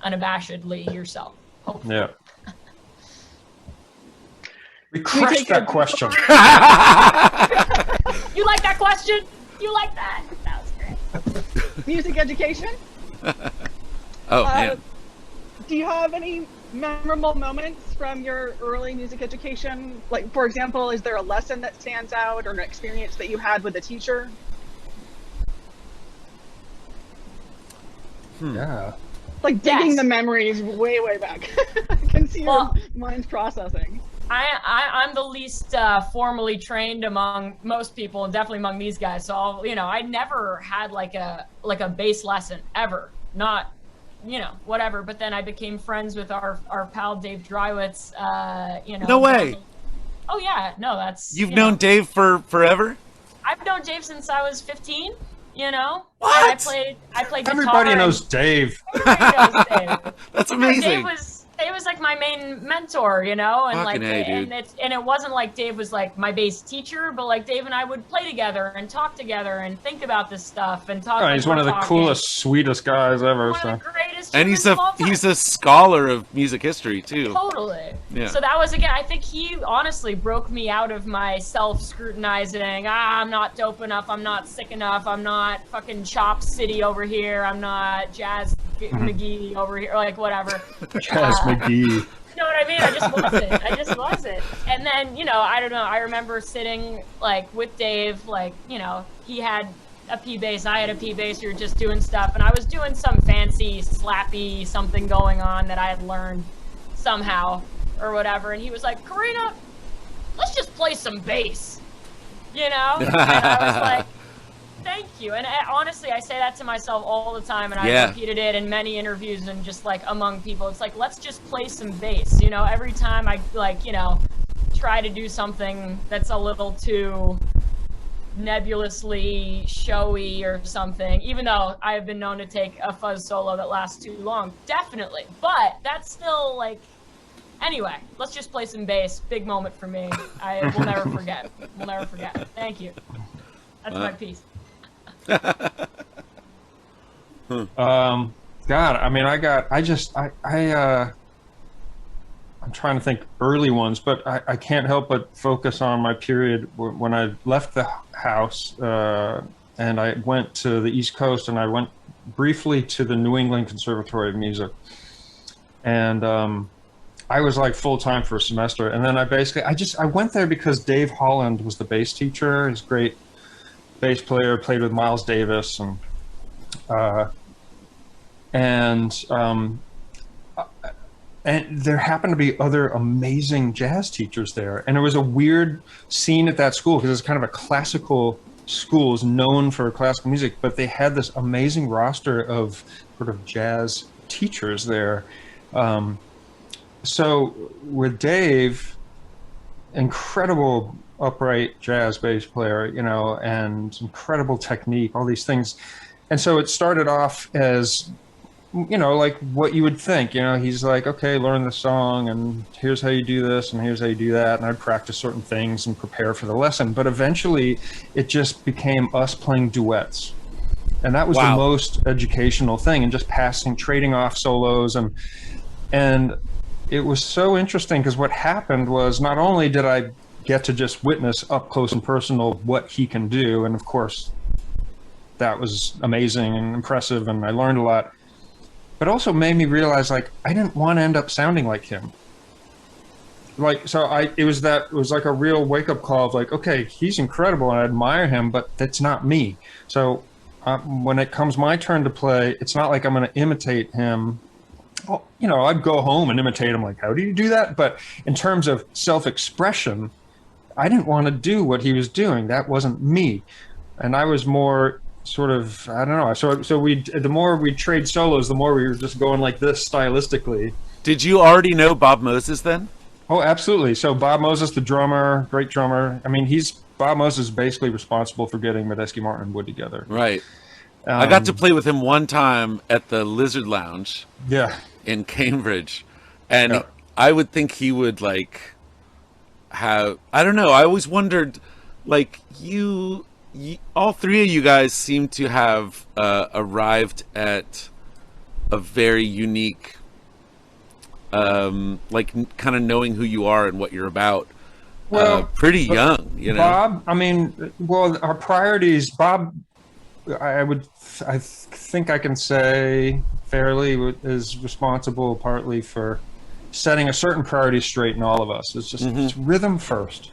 unabashedly yourself. Hopefully. Yeah. We crushed that question. You like that question? You like that? That was great. Music education? Oh, man. Do you have any memorable moments from your early music education? Like, for example, is there a lesson that stands out or an experience that you had with a teacher? Yeah. Like digging the memories way, way back. I can see your mind's processing. I'm the least formally trained among most people, and definitely among these guys. So you know, I never had like a bass lesson ever. Not, you know, whatever. But then I became friends with our pal Dave Drywitz. You know. No way. Oh yeah, no, that's. You've known Dave for forever? I've known Dave since I was 15. You know. What? I played guitar. Everybody knows Dave. Everybody knows Dave. That's amazing. Dave was like my main mentor, you know, and Fucking like, dude. and it wasn't like Dave was like my bass teacher, but like Dave and I would play together and talk together and think about this stuff and talk. Oh, he's one of the coolest, sweetest guys ever. One of the greatest. And he's a scholar of music history too. Totally. Yeah. So that was, again, I think he honestly broke me out of my self-scrutinizing. I'm not dope enough. I'm not sick enough. I'm not fucking Chop City over here. I'm not Jazz McGee over here. Like whatever. Jazz McGee. You know what I mean? I just wasn't. And then, you know, I don't know. I remember sitting like with Dave, like, you know, he had a P bass, I had a P bass. We were just doing stuff, and I was doing some fancy slappy something going on that I had learned somehow or whatever. And he was like, Karina, let's just play some bass, you know? And I was like, thank you. And honestly, I say that to myself all the time, and I've repeated it in many interviews and just like among people. It's like, let's just play some bass, you know? Every time I like, you know, try to do something that's a little too nebulously showy or something, even though I have been known to take a fuzz solo that lasts too long, definitely. But that's still like, anyway, let's just play some bass. Big moment for me. I will never forget. We'll never forget. Thank you. That's my piece. God, I mean, I'm trying to think early ones, but I can't help but focus on my period when I left the house and I went to the East Coast, and I went briefly to the New England Conservatory of Music. And I was like full-time for a semester. And then I went there because Dave Holland was the bass teacher. He's a great bass player, played with Miles Davis, and there happened to be other amazing jazz teachers there. And it was a weird scene at that school because it's kind of a classical school, is known for classical music, but they had this amazing roster of sort of jazz teachers there. So with Dave, incredible upright jazz bass player, you know, and incredible technique, all these things. And so it started off as, you know, like what you would think, you know, he's like, okay, learn the song, and here's how you do this, and here's how you do that. And I'd practice certain things and prepare for the lesson. But eventually it just became us playing duets. And that was the most educational thing, and just trading off solos. And it was so interesting because what happened was, not only did I get to just witness up close and personal what he can do, and of course that was amazing and impressive, and I learned a lot, but also made me realize, like, I didn't want to end up sounding like him. Like, so it was like a real wake-up call of like, okay, he's incredible and I admire him, but that's not me. So when it comes my turn to play, it's not like I'm going to imitate him. I'd go home and imitate him, like, how do you do that? But in terms of self-expression, I didn't want to do what he was doing. That wasn't me. And I was more sort of, I don't know. So the more we trade solos, the more we were just going like this stylistically. Did you already know Bob Moses then? Oh, absolutely. So Bob Moses, the drummer, great drummer. I mean, Bob Moses is basically responsible for getting Medeski, Martin, and Wood together. Right. I got to play with him one time at the Lizard Lounge. Yeah. In Cambridge, and Yeah. I would think he would like have, I don't know, I always wondered, like, you all three of you guys seem to have arrived at a very unique like kind of knowing who you are and what you're about. Well, pretty young, you know. Bob, I mean, well, our priorities, Bob, I think I can say fairly is responsible partly for setting a certain priority straight in all of us. It's just it's rhythm first.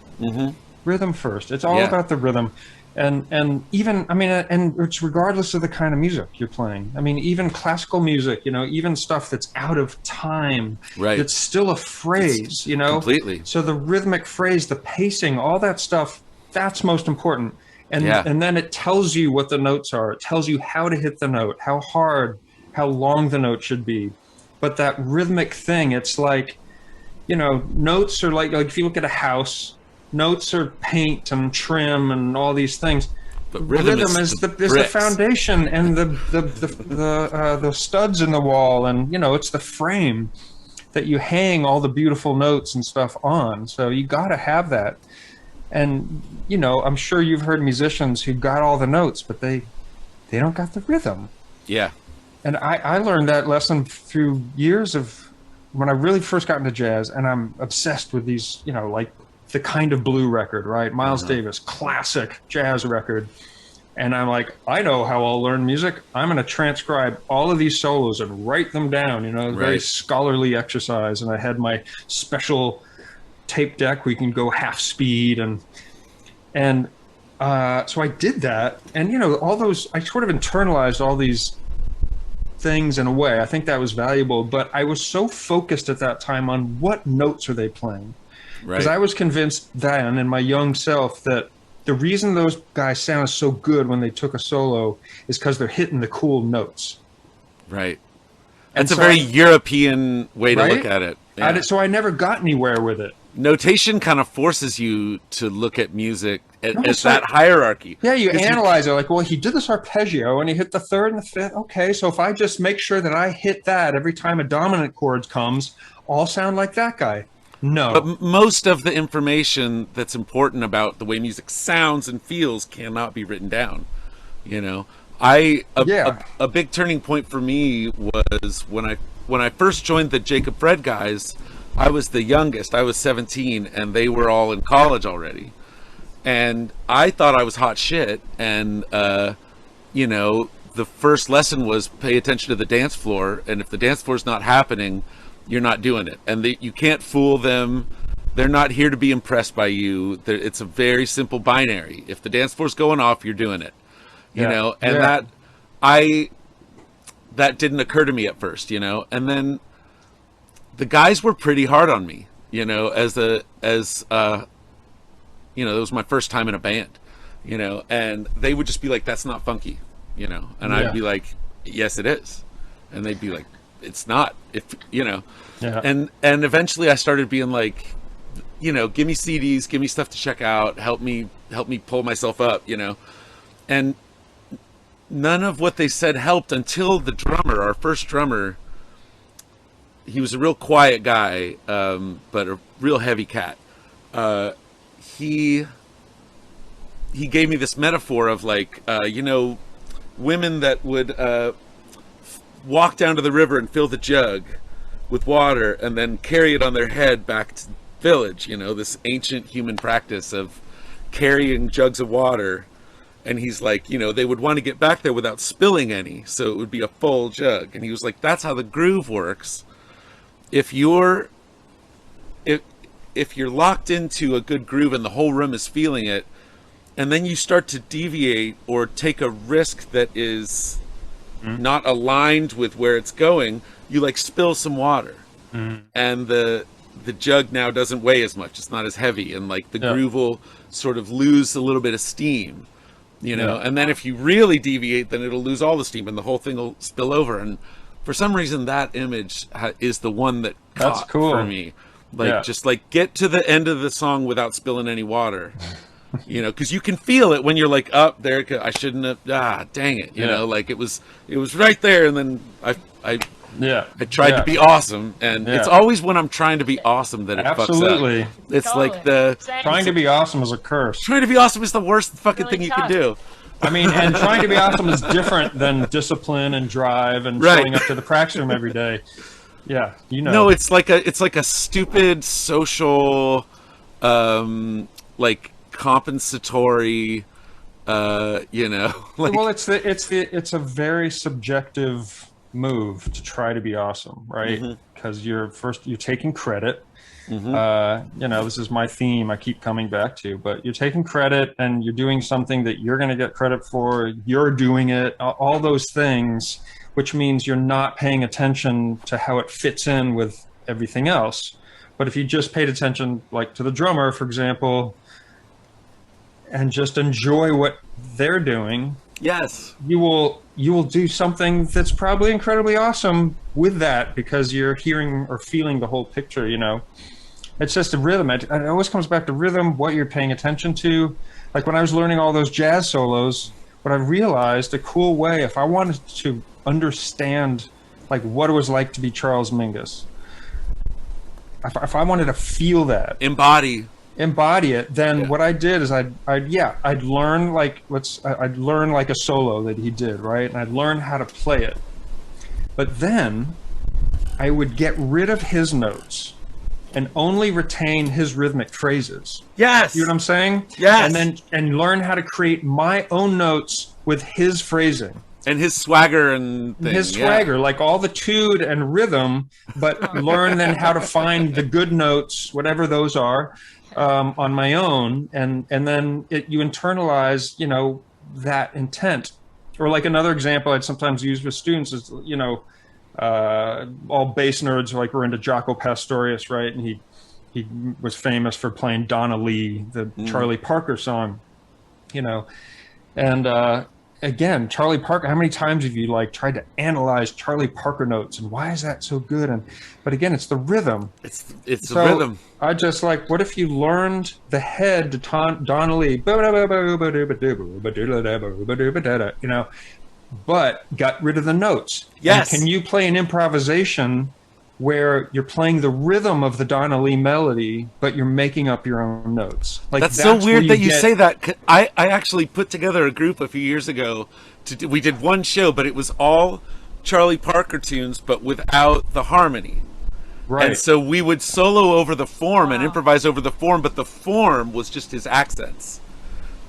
Rhythm first. It's all about the rhythm. And even, I mean, and it's regardless of the kind of music you're playing. I mean, even classical music, even stuff that's out of time, right? It's still a phrase, Completely. So the rhythmic phrase, the pacing, all that stuff, that's most important. And then it tells you what the notes are. It tells you how to hit the note, how hard, how long the note should be. But that rhythmic thing, it's like, notes are like if you look at a house, notes are paint and trim and all these things. But rhythm is the foundation and the studs in the wall, and it's the frame that you hang all the beautiful notes and stuff on. So you got to have that. And I'm sure you've heard musicians who got all the notes, but they don't got the rhythm. Yeah. And I learned that lesson through years of when I really first got into jazz, and I'm obsessed with these, like the Kind of Blue record, right? Miles Davis, classic jazz record. And I'm like, I know how I'll learn music. I'm going to transcribe all of these solos and write them down, very scholarly exercise. And I had my special tape deck where you can go half speed. And so I did that. And, all those, I sort of internalized all these things in a way. I think that was valuable. But I was so focused at that time on what notes are they playing. Because I was convinced then in my young self that the reason those guys sounded so good when they took a solo is because they're hitting the cool notes. Right. That's a very European way to look at it. Yeah. So I never got anywhere with it. Notation kind of forces you to look at music as that hierarchy. Yeah, you analyze it like, well, he did this arpeggio and he hit the third and the fifth. Okay, so if I just make sure that I hit that every time a dominant chord comes, I'll sound like that guy. No. But most of the information that's important about the way music sounds and feels cannot be written down. A big turning point for me was when I first joined the Jacob Fred guys. I was the youngest. I was 17 and they were all in college already. And I thought I was hot shit. And the first lesson was pay attention to the dance floor, and if the dance floor is not happening, you're not doing it. And you can't fool them. They're not here to be impressed by you. It's a very simple binary. If the dance floor's going off, you're doing it. That didn't occur to me at first, And then the guys were pretty hard on me, it was my first time in a band, and they would just be like, that's not funky, and I'd be like, yes, it is. And they'd be like, it's not, and eventually I started being like, give me CDs, give me stuff to check out, help me pull myself up, and none of what they said helped until the drummer, our first drummer, he was a real quiet guy, but a real heavy cat. He gave me this metaphor of like, women that would walk down to the river and fill the jug with water and then carry it on their head back to the village, this ancient human practice of carrying jugs of water. And he's like, they would want to get back there without spilling any, so it would be a full jug. And he was like, that's how the groove works. If you're locked into a good groove and the whole room is feeling it, and then you start to deviate or take a risk that is not aligned with where it's going, you like spill some water, and the jug now doesn't weigh as much. It's not as heavy, and like the groove will sort of lose a little bit of steam, you know. And then if you really deviate, then it'll lose all the steam, and the whole thing will spill over. And for some reason, that image is the one that caught for me. Like just like get to the end of the song without spilling any water. You know, because you can feel it when you're like, up there. I shouldn't have. Dang it. You know, like it was right there, and then I tried to be awesome, and it's always when I'm trying to be awesome that it fucks up. It's like trying to be awesome is a curse. Trying to be awesome is the worst fucking thing you can do. I mean, and trying to be awesome is different than discipline and drive and showing up to the practice room every day. Yeah, you know. No, it's like a stupid social, like compensatory, you know. Like, well, it's a very subjective move to try to be awesome, right? Because you're taking credit. You know, this is my theme I keep coming back to, but you're taking credit and you're doing something that you're going to get credit for. You're doing it, all those things, which means you're not paying attention to how it fits in with everything else. But if you just paid attention, like to the drummer, for example, and just enjoy what they're doing, you will do something that's probably incredibly awesome with that, because you're hearing or feeling the whole picture. You know, it's just a rhythm. It always comes back to rhythm, what you're paying attention to. Like when I was learning all those jazz solos, what I realized, a cool way, if I wanted to understand like what it was like to be Charles Mingus, if I wanted to feel that, embody it, then what I did is I'd learn like I'd learn like a solo that he did, right? And I'd learn how to play it. But then I would get rid of his notes and only retain his rhythmic phrases. Yes. You know what I'm saying? Yes. And learn how to create my own notes with his phrasing. And his swagger and thing. His swagger, like all the tude and rhythm, but learn then how to find the good notes, whatever those are, on my own, and then you internalize, you know, that intent. Or like another example I'd sometimes use with students is, you know, all bass nerds like were into Jaco Pastorius, right? And he was famous for playing Donna Lee, the Charlie Parker song, you know, and again, Charlie Parker, how many times have you like tried to analyze Charlie Parker notes and why is that so good? But again, it's the rhythm. It's the rhythm. I just like, what if you learned the head to Donna Lee, you know, but got rid of the notes? Yes. And can you play an improvisation where you're playing the rhythm of the Donna Lee melody, but you're making up your own notes? Like that's so weird that you say that. I actually put together a group a few years ago. We did one show, but it was all Charlie Parker tunes, but without the harmony. Right. And so we would solo over the form and improvise over the form, but the form was just his accents,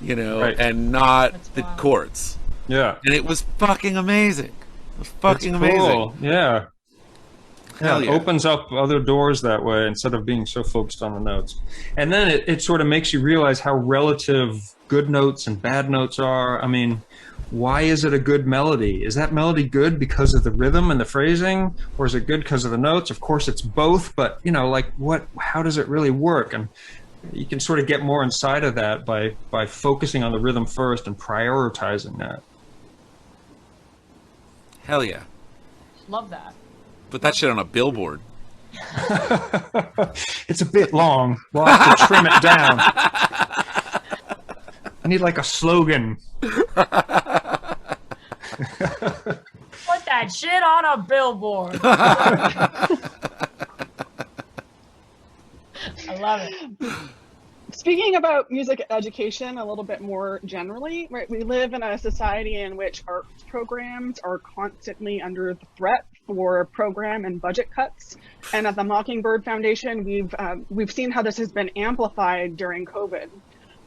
you know, and not the chords. Yeah. And it was fucking amazing. It was fucking amazing. Yeah. Yeah, it opens up other doors that way instead of being so focused on the notes. And then it sort of makes you realize how relative good notes and bad notes are. I mean, why is it a good melody? Is that melody good because of the rhythm and the phrasing, or is it good because of the notes? Of course it's both, but you know, like how does it really work? And you can sort of get more inside of that by focusing on the rhythm first and prioritizing that. Hell yeah. Love that. Put that shit on a billboard. It's a bit long. We'll have to trim it down. I need like a slogan. Put that shit on a billboard. I love it. Speaking about music education a little bit more generally, right? We live in a society in which arts programs are constantly under the threat for program and budget cuts. And at the Mockingbird Foundation, we've seen how this has been amplified during COVID.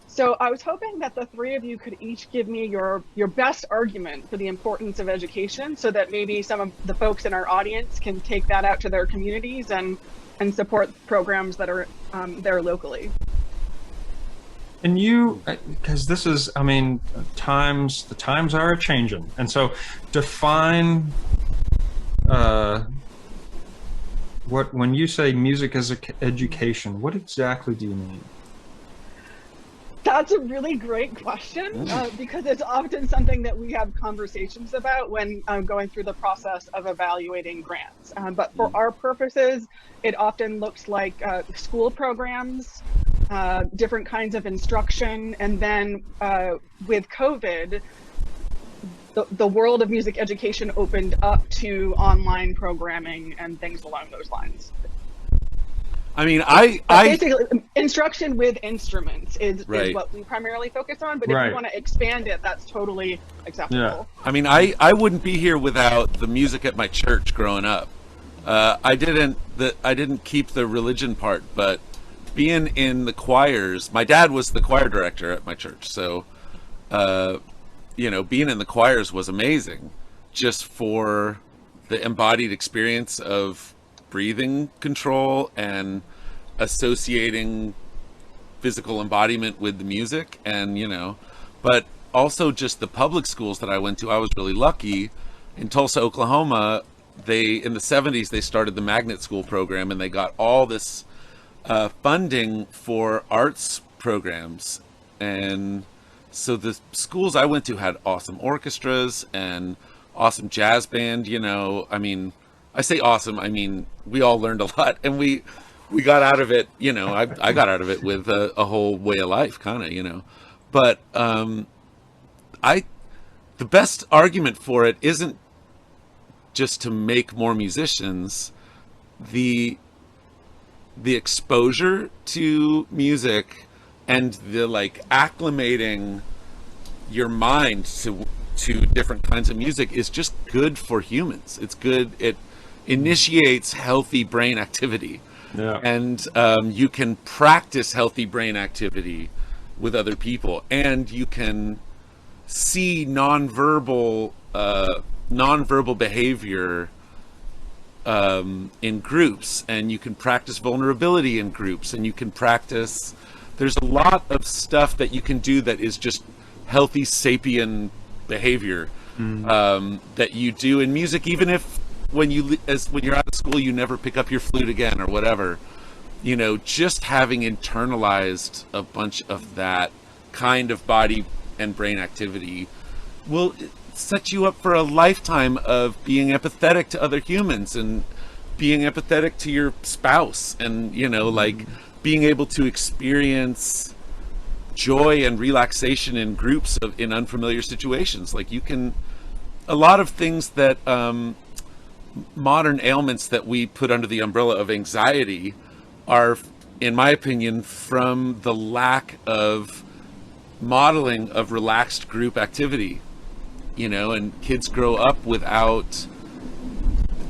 So I was hoping that the three of you could each give me your best argument for the importance of education, so that maybe some of the folks in our audience can take that out to their communities and support programs that are there locally. And you, because this is, I mean, the times are changing. And so define when you say music as education, what exactly do you mean? That's a really great question, because it's often something that we have conversations about when going through the process of evaluating grants. But for our purposes, it often looks like school programs, different kinds of instruction, and then with COVID, the world of music education opened up to online programming and things along those lines. I mean, basically instruction with instruments is what we primarily focus on, but if you want to expand it, that's totally acceptable. Yeah. I mean, I wouldn't be here without the music at my church growing up. I didn't keep the religion part, but being in the choirs, my dad was the choir director at my church, so you know, being in the choirs was amazing, just for the embodied experience of breathing control and associating physical embodiment with the music. And, you know, but also just the public schools that I went to, I was really lucky. In Tulsa, Oklahoma, in the 70s, they started the magnet school program, and they got all this funding for arts programs. And so the schools I went to had awesome orchestras and awesome jazz band. You know, I mean, I say awesome, I mean, we all learned a lot, and we got out of it, you know, I got out of it with a whole way of life, kind of, you know. But the best argument for it isn't just to make more musicians. The exposure to music and the, like, acclimating your mind to different kinds of music is just good for humans. It's good. It initiates healthy brain activity. Yeah. And you can practice healthy brain activity with other people, and you can see nonverbal behavior in groups, and you can practice vulnerability in groups, and you can practice. There's a lot of stuff that you can do that is just healthy sapient behavior that you do in music, even if when you're out of school you never pick up your flute again or whatever. You know, just having internalized a bunch of that kind of body and brain activity will set you up for a lifetime of being empathetic to other humans and being empathetic to your spouse, and, you know, like being able to experience joy and relaxation in groups in unfamiliar situations. Like, you can, a lot of things that modern ailments that we put under the umbrella of anxiety are, in my opinion, from the lack of modeling of relaxed group activity. You know, and kids grow up without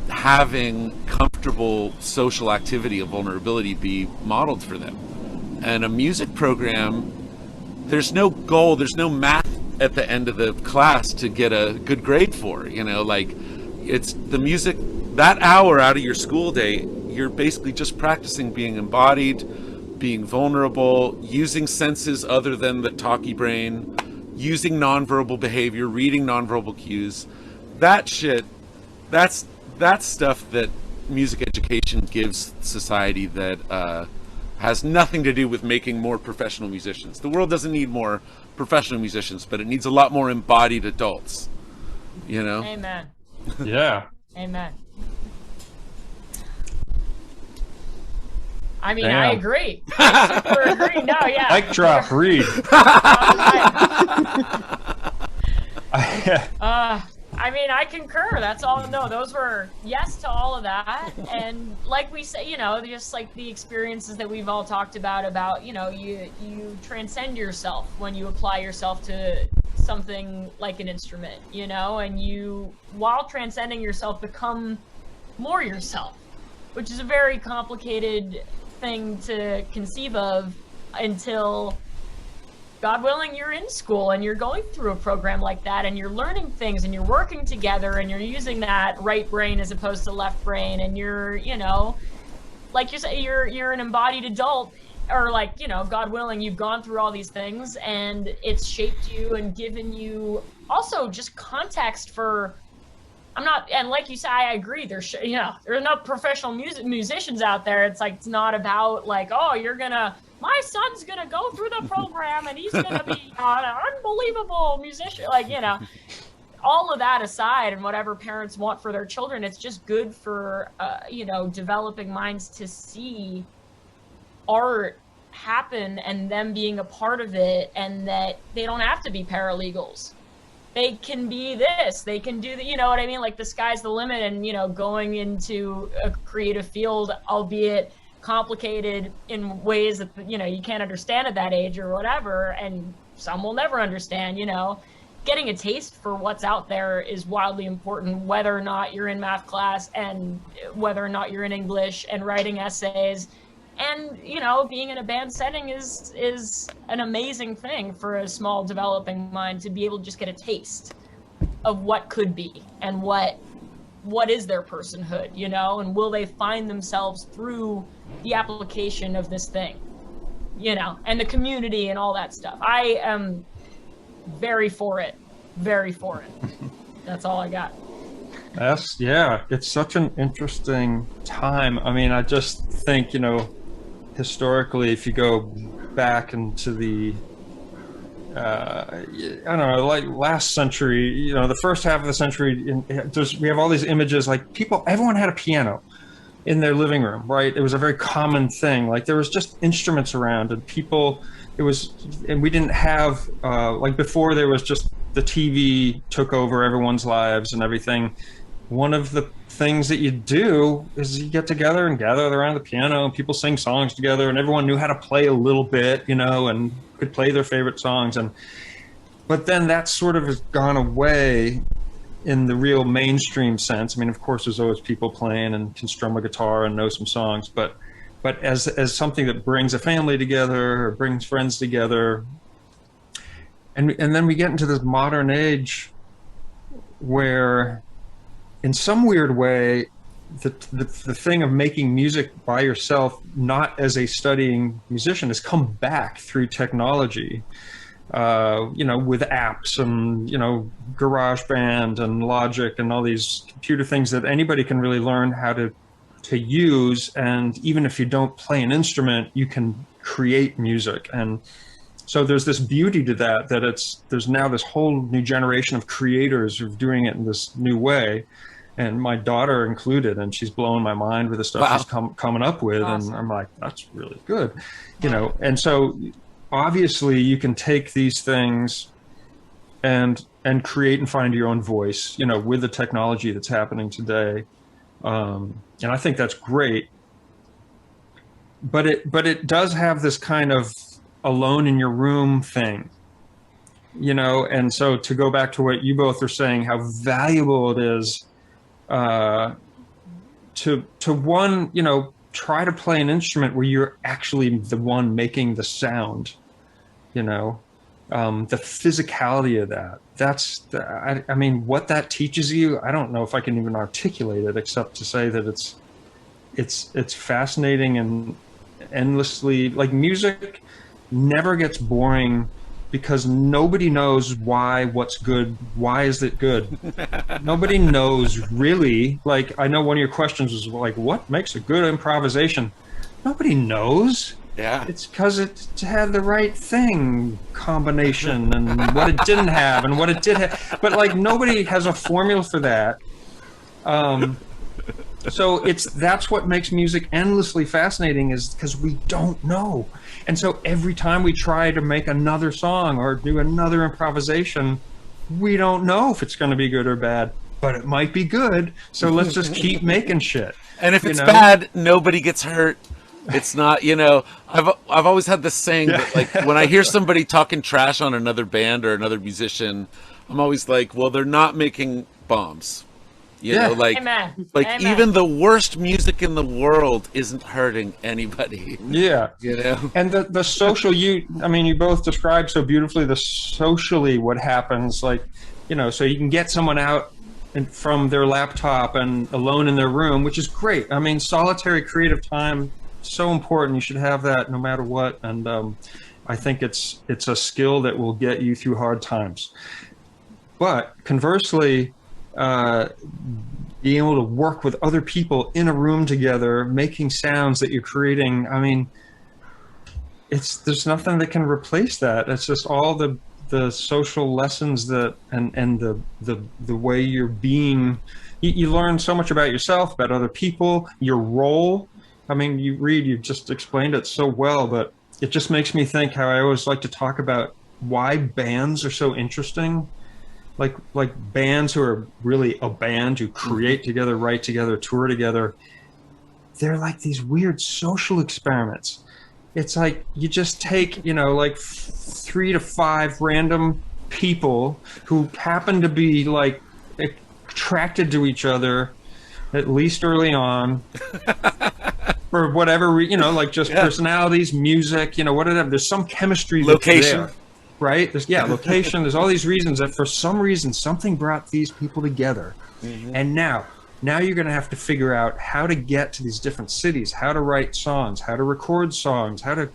having comfortable social activity of vulnerability be modeled for them. And a music program, there's no goal, there's no math at the end of the class to get a good grade for. You know, like, it's the music, that hour out of your school day, you're basically just practicing being embodied, being vulnerable, using senses other than the talky brain, using nonverbal behavior, reading nonverbal cues. That shit, that's stuff that music education gives society that has nothing to do with making more professional musicians. The world doesn't need more professional musicians, but it needs a lot more embodied adults, you know? Amen. Yeah. Amen. I mean, Damn. I agree. I super agree. No, yeah. Mic drop, Reed. I mean, I concur. That's all. No, those were yes to all of that. And like we say, you know, just like the experiences that we've all talked about, you know, you transcend yourself when you apply yourself to something like an instrument, you know, and you, while transcending yourself, become more yourself, which is a very complicated thing to conceive of until, God willing, you're in school and you're going through a program like that and you're learning things and you're working together and you're using that right brain as opposed to left brain, and you're, you know, like you say, you're an embodied adult, or like, you know, God willing, you've gone through all these things and it's shaped you and given you also just context for I'm not, and like you say, I agree. There's, you know, there are no professional musicians out there. It's like, it's not about like, oh, my son's gonna go through the program and he's gonna be an unbelievable musician. Like, you know, all of that aside, and whatever parents want for their children, it's just good for, you know, developing minds to see art happen and them being a part of it, and that they don't have to be paralegals. They can be this, they can do the, you know what I mean? Like, the sky's the limit, and, you know, going into a creative field, albeit complicated in ways that, you know, you can't understand at that age or whatever, and some will never understand, you know. Getting a taste for what's out there is wildly important, whether or not you're in math class, and whether or not you're in English and writing essays. And, you know, being in a band setting is an amazing thing for a small developing mind, to be able to just get a taste of what could be, and what is their personhood, you know, and will they find themselves through the application of this thing, you know, and the community and all that stuff. I am very for it. That's all I got. Yeah, it's such an interesting time. I mean, I just think, you know, historically, if you go back into the, I don't know, like last century, you know, the first half of the century, we have all these images, like everyone had a piano in their living room, right? It was a very common thing. Like, there was just instruments around, and and we didn't have, like before, there was just the TV took over everyone's lives and everything. One of the things that you do is you get together and gather around the piano, and people sing songs together, and everyone knew how to play a little bit, you know, and could play their favorite songs. But then that sort of has gone away in the real mainstream sense. I mean, of course, there's always people playing and can strum a guitar and know some songs, but as something that brings a family together or brings friends together. And then we get into this modern age where, in some weird way, the thing of making music by yourself, not as a studying musician, has come back through technology, you know, with apps and, you know, GarageBand and Logic and all these computer things that anybody can really learn how to use. And even if you don't play an instrument, you can create music. And so there's this beauty to that there's now this whole new generation of creators who are doing it in this new way. And my daughter included, and she's blowing my mind with the stuff she's coming up with. Awesome. And I'm like, that's really good, you know. And so obviously you can take these things and create and find your own voice, you know, with the technology that's happening today. And I think that's great. But it does have this kind of alone in your room thing, you know. And so, to go back to what you both are saying, how valuable it is to one, you know, try to play an instrument where you're actually the one making the sound, you know, the physicality of that. I mean, what that teaches you, I don't know if I can even articulate it, except to say that it's fascinating and endlessly, like, music never gets boring, because nobody knows what's good. Why is it good? Nobody knows, really. Like, I know one of your questions was like, what makes a good improvisation? Nobody knows. Yeah. It's because it had the right thing combination, and what it didn't have and what it did have. But, like, nobody has a formula for that. So that's what makes music endlessly fascinating, is because we don't know. And so every time we try to make another song or do another improvisation, we don't know if it's going to be good or bad, but it might be good. So let's just keep making shit. And if it's bad, nobody gets hurt. It's not, you know, I've always had this saying that, like, when I hear somebody talking trash on another band or another musician, I'm always like, well, they're not making bombs. You know, like, Amen. Even the worst music in the world isn't hurting anybody. Yeah. You know? And the social, you both described so beautifully socially what happens, like, you know, so you can get someone out from their laptop and alone in their room, which is great. I mean, solitary creative time, so important. You should have that no matter what. And I think it's a skill that will get you through hard times. But conversely, being able to work with other people in a room together, making sounds that you're creating. I mean, there's nothing that can replace that. It's just all the social lessons that and the way you're being. You learn so much about yourself, about other people, your role. I mean, you just explained it so well, but it just makes me think how I always like to talk about why bands are so interesting. Like bands who are really a band, who create together, write together, tour together. They're like these weird social experiments. It's like you just take, like 3 to 5 random people who happen to be like attracted to each other, at least early on, for whatever, like just personalities, music, whatever. There's some chemistry. Location. That's there, right? Location. There's all these reasons that for some reason something brought these people together. Mm-hmm. And now you're going to have to figure out how to get to these different cities, how to write songs, how to record songs, how to,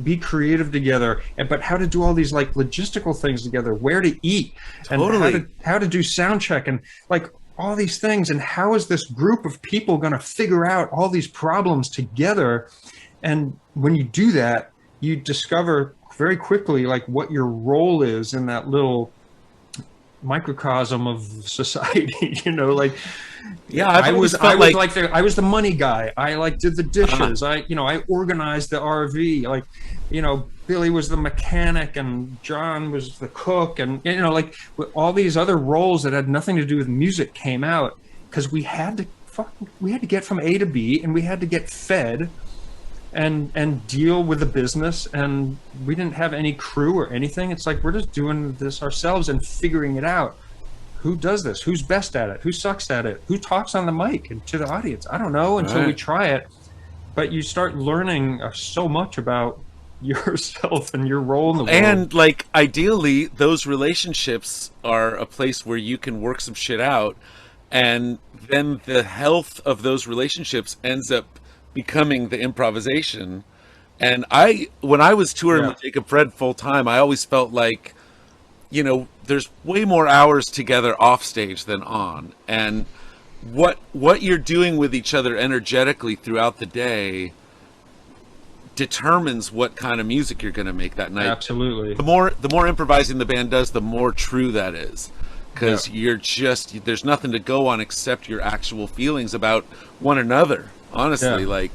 be creative together, but how to do all these like logistical things together, where to eat, and how to do sound check, and like all these things. And how is this group of people going to figure out all these problems together? And when you do that, you discover very quickly like what your role is in that little microcosm of society. I was the money guy. I did the dishes. I organized the RV. Billy was the mechanic and John was the cook, and all these other roles that had nothing to do with music came out because we had to get from A to B, and we had to get fed and deal with the business, and we didn't have any crew or anything. It's like we're just doing this ourselves and figuring it out. Who does this? Who's best at it? Who sucks at it? Who talks on the mic and to the audience? I don't know until we try it. But you start learning so much about yourself and your role in the world. And ideally, those relationships are a place where you can work some shit out, and then the health of those relationships ends up becoming the improvisation. And when I was touring with Jacob Fred full time, I always felt like, there's way more hours together off stage than on, and what you're doing with each other energetically throughout the day determines what kind of music you're going to make that night. Absolutely. The more improvising the band does, the more true that is, because there's nothing to go on except your actual feelings about one another. Honestly,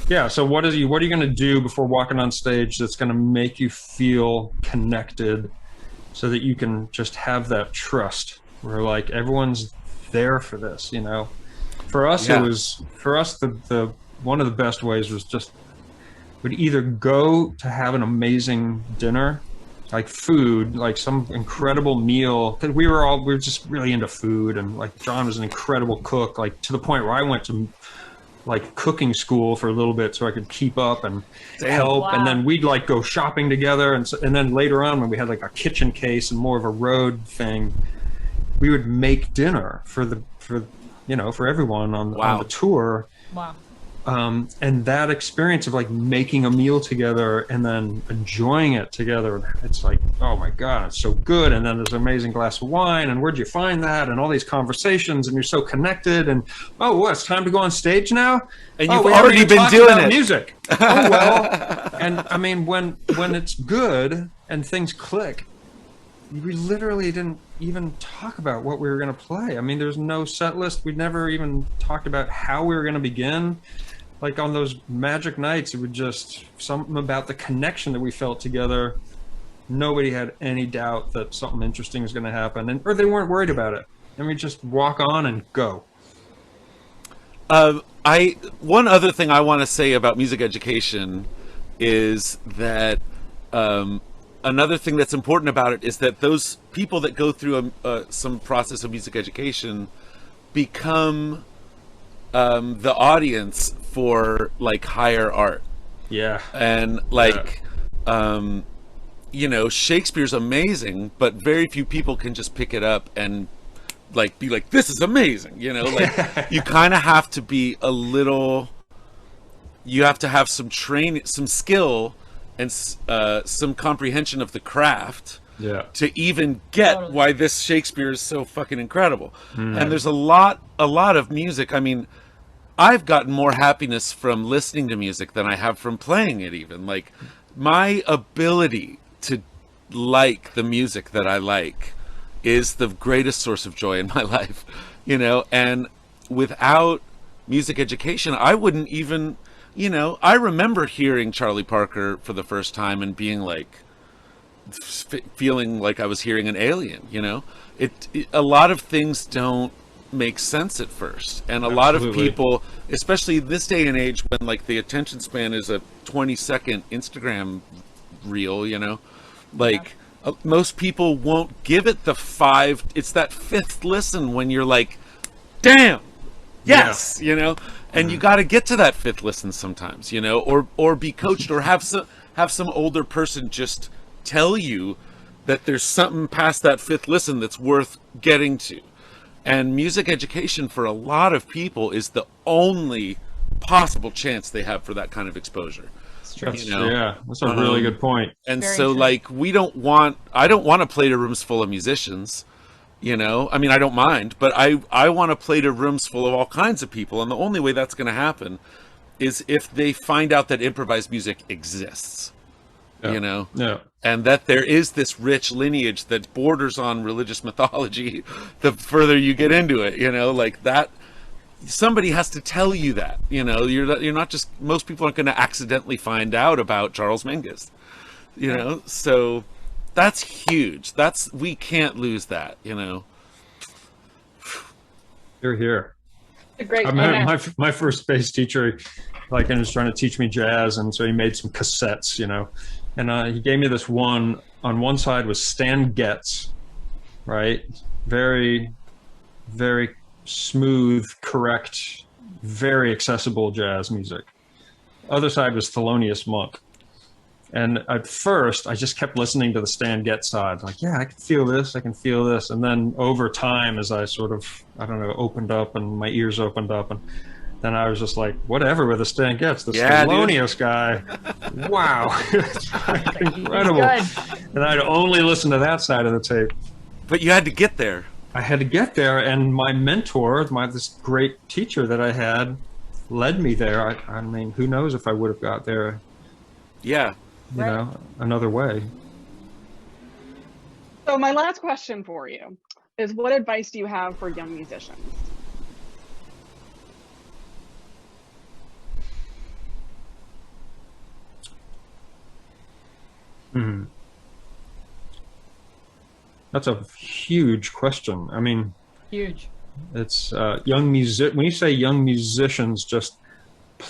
Yeah. So what are you going to do before walking on stage that's going to make you feel connected, so that you can just have that trust where like everyone's there for this? For us, the one of the best ways was just we'd either go to have an amazing dinner, like food, like some incredible meal, because we were just really into food, and like John was an incredible cook, like to the point where I went to like cooking school for a little bit so I could keep up and help. Wow. And then we'd like go shopping together, and then later on when we had like a kitchen case and more of a road thing, we would make dinner for everyone on the tour. Wow. And that experience of like making a meal together and then enjoying it together, it's like, oh my God, it's so good. And then there's an amazing glass of wine, and where'd you find that? And all these conversations, and you're so connected, and it's time to go on stage now? And you've already been doing it. Music. Oh, well. And I mean, when it's good and things click, we literally didn't even talk about what we were going to play. I mean, there's no set list. We'd never even talked about how we were going to begin. Like on those magic nights, it would just something about the connection that we felt together. Nobody had any doubt that something interesting was going to happen, or they weren't worried about it. And we just walk on and go. One other thing I want to say about music education is that another thing that's important about it is that those people that go through some process of music education become the audience for like higher art. Yeah. And Shakespeare's amazing, but very few people can just pick it up and like be like, this is amazing. You kind of have to be you have to have some training, some skill, and some comprehension of the craft Yeah. to even get why this Shakespeare is so fucking incredible. And there's a lot of music. I mean, I've gotten more happiness from listening to music than I have from playing it even. Like, my ability to like the music that I like is the greatest source of joy in my life, you know, and without music education, I wouldn't even, you know, I remember hearing Charlie Parker for the first time and being like, feeling like I was hearing an alien, you know. A lot of things don't make sense at first, and a lot of people, especially this day and age when like the attention span is a 20-second Instagram reel, you know, like most people won't give it the 5, it's that 5th listen when you're like, damn, yes, you know, and you got to get to that 5th listen sometimes, you know, or be coached, or have some older person just tell you that there's something past that 5th listen that's worth getting to. And music education for a lot of people is the only possible chance they have for that kind of exposure. That's, you know? Yeah, that's a really good point. And very so true. Like, I don't want to play to rooms full of musicians, you know. I mean, I don't mind, but I want to play to rooms full of all kinds of people, and the only way that's going to happen is if they find out that improvised music exists. You know, and that there is this rich lineage that borders on religious mythology the further you get into it, you know, like that. Somebody has to tell you that, you know, you're not just, most people aren't going to accidentally find out about Charles Mingus, you know. So that's huge. We can't lose that, you know. You're here. Great. My first bass teacher, like, and was trying to teach me jazz, and so he made some cassettes, you know. And he gave me this one. On one side was Stan Getz, right? Very, very smooth, correct, very accessible jazz music. Other side was Thelonious Monk. And at first, I just kept listening to the Stan Getz side. Like, yeah, I can feel this, I can feel this. And then over time, as I sort of, I don't know, opened up and my ears opened up, and then I was just like, whatever with the Stan Getz, the Thelonious guy. Wow. Incredible. And I'd only listen to that side of the tape. But you had to get there. I had to get there, and my mentor, this great teacher that I had, led me there. I mean, who knows if I would have got there. Yeah. You know, another way. So my last question for you is, what advice do you have for young musicians? That's a huge question. I mean, huge. It's when you say young musicians, just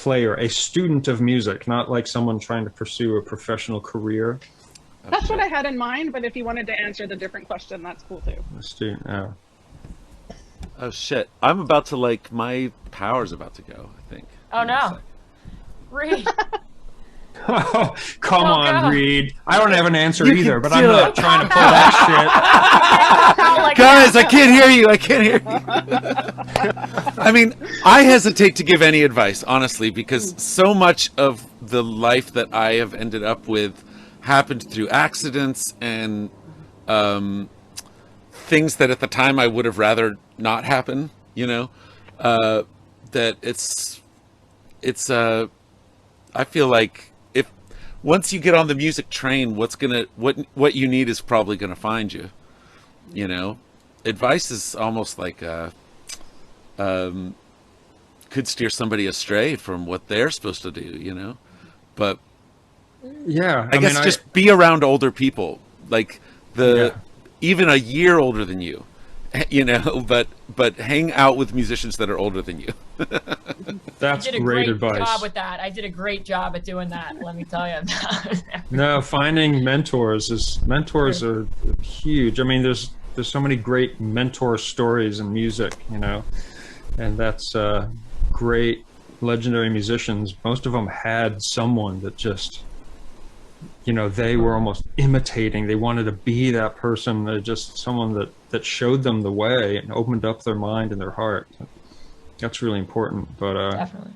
a student of music, not like someone trying to pursue a professional career. That's what I had in mind, but if you wanted to answer the different question, that's cool too. A student, yeah. Oh shit! I'm about to, like, my power's about to go, I think. Oh no, Reed. Oh, come on, Reed. I don't have an answer either, but I'm not trying to pull that shit. Guys, I can't hear you. I can't hear you. I mean, I hesitate to give any advice, honestly, because so much of the life that I have ended up with happened through accidents and things that at the time I would have rather not happen, you know, that I feel like once you get on the music train, what you need is probably gonna find you. You know, advice is almost like could steer somebody astray from what they're supposed to do. You know, but yeah, I guess just be around older people, like even a year older than you. You know, but hang out with musicians that are older than you. That's great advice. Job with that. I did a great job at doing that. Let me tell you. No, finding mentors are huge. I mean, there's so many great mentor stories in music, you know, and that's great legendary musicians. Most of them had someone that just, you know, they were almost imitating. They wanted to be that person. They're just someone that showed them the way and opened up their mind and their heart. That's really important. But definitely.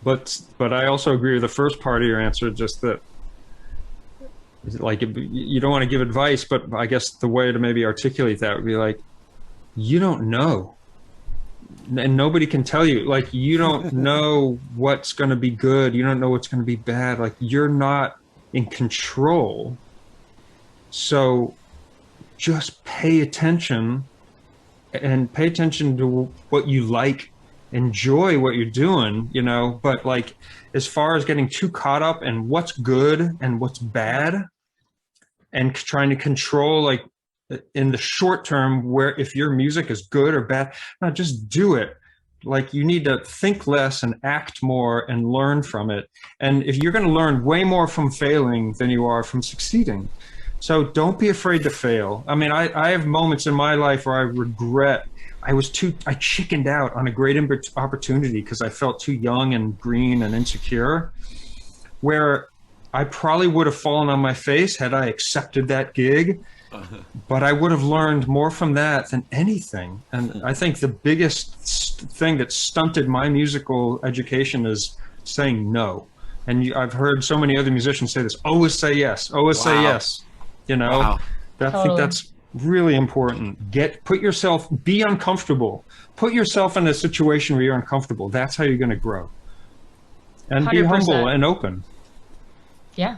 But I also agree with the first part of your answer, just that like, you don't want to give advice, but I guess the way to maybe articulate that would be like, you don't know. And nobody can tell you, like, you don't know what's going to be good. You don't know what's going to be bad. Like, you're not in control. So just pay attention, and pay attention to what you like, enjoy what you're doing, you know, but like, as far as getting too caught up in what's good and what's bad and trying to control, like, in the short term, where if your music is good or bad, no, just do it. Like, you need to think less and act more and learn from it. And if you're going to learn way more from failing than you are from succeeding. So don't be afraid to fail. I mean, I have moments in my life where I regret I chickened out on a great opportunity because I felt too young and green and insecure, where I probably would have fallen on my face had I accepted that gig. But I would have learned more from that than anything. And I think the biggest thing that stunted my musical education is saying no. And I've heard so many other musicians say this: always say yes, always say yes. You know, I think that's really important. Be uncomfortable. Put yourself in a situation where you're uncomfortable. That's how you're going to grow. And 100%. Be humble and open. Yeah.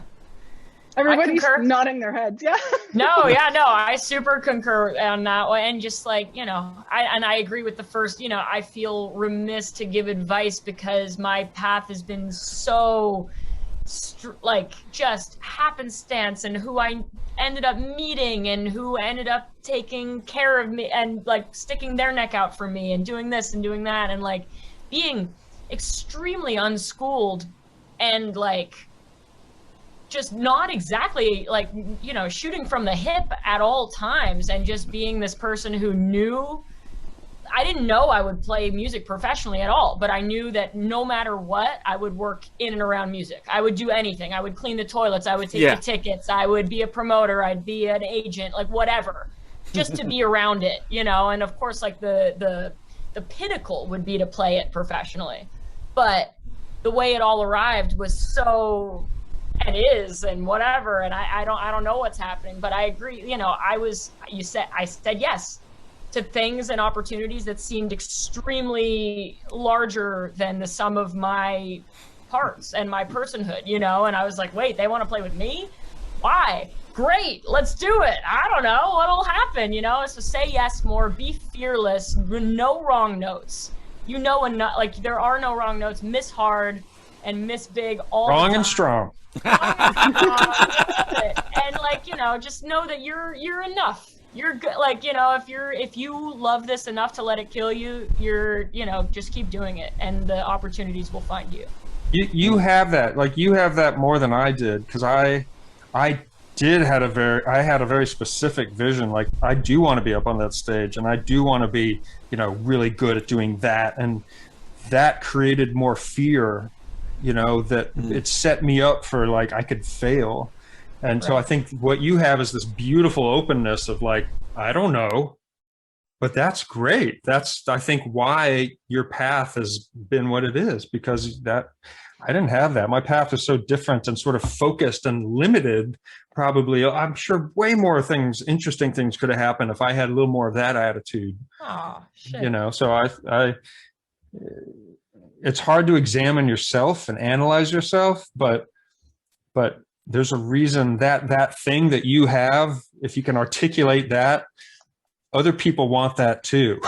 Everybody's nodding their heads. Yeah. No, I super concur on that one. And just like, you know, I agree with the first, you know, I feel remiss to give advice because my path has been so like just happenstance, and who I ended up meeting and who ended up taking care of me and like sticking their neck out for me and doing this and doing that, and like being extremely unschooled and like just not exactly like, you know, shooting from the hip at all times, and just being this person who knew, I didn't know I would play music professionally at all, but I knew that no matter what, I would work in and around music. I would do anything. I would clean the toilets. I would take the tickets. I would be a promoter. I'd be an agent, like whatever, just to be around it, you know? And of course, like the pinnacle would be to play it professionally. But the way it all arrived was so, and is, and whatever. And I don't know what's happening, but I agree. You know, I said yes to things and opportunities that seemed extremely larger than the sum of my parts and my personhood, you know? And I was like, wait, they want to play with me? Why? Great, let's do it. I don't know what'll happen, you know? So say yes more, be fearless, no wrong notes. You know, enough, like there are no wrong notes, miss hard and miss big all the time. Wrong and strong. And like, you know, just know that you're enough. You're good. Like, you know, if you love this enough to let it kill you, you know, just keep doing it, and the opportunities will find you. You have that, like, you have that more than I did, because I had a very specific vision. Like, I do want to be up on that stage, and I do want to be, you know, really good at doing that, and that created more fear, you know, that it set me up for, like, I could fail. And so I think what you have is this beautiful openness of like, I don't know, but that's great. That's, I think, why your path has been what it is, because I didn't have that. My path is so different and sort of focused and limited. Probably, I'm sure way more things, interesting things could have happened if I had a little more of that attitude. Oh, shit. You know, so it's hard to examine yourself and analyze yourself, but there's a reason that thing that you have, if you can articulate that, other people want that too.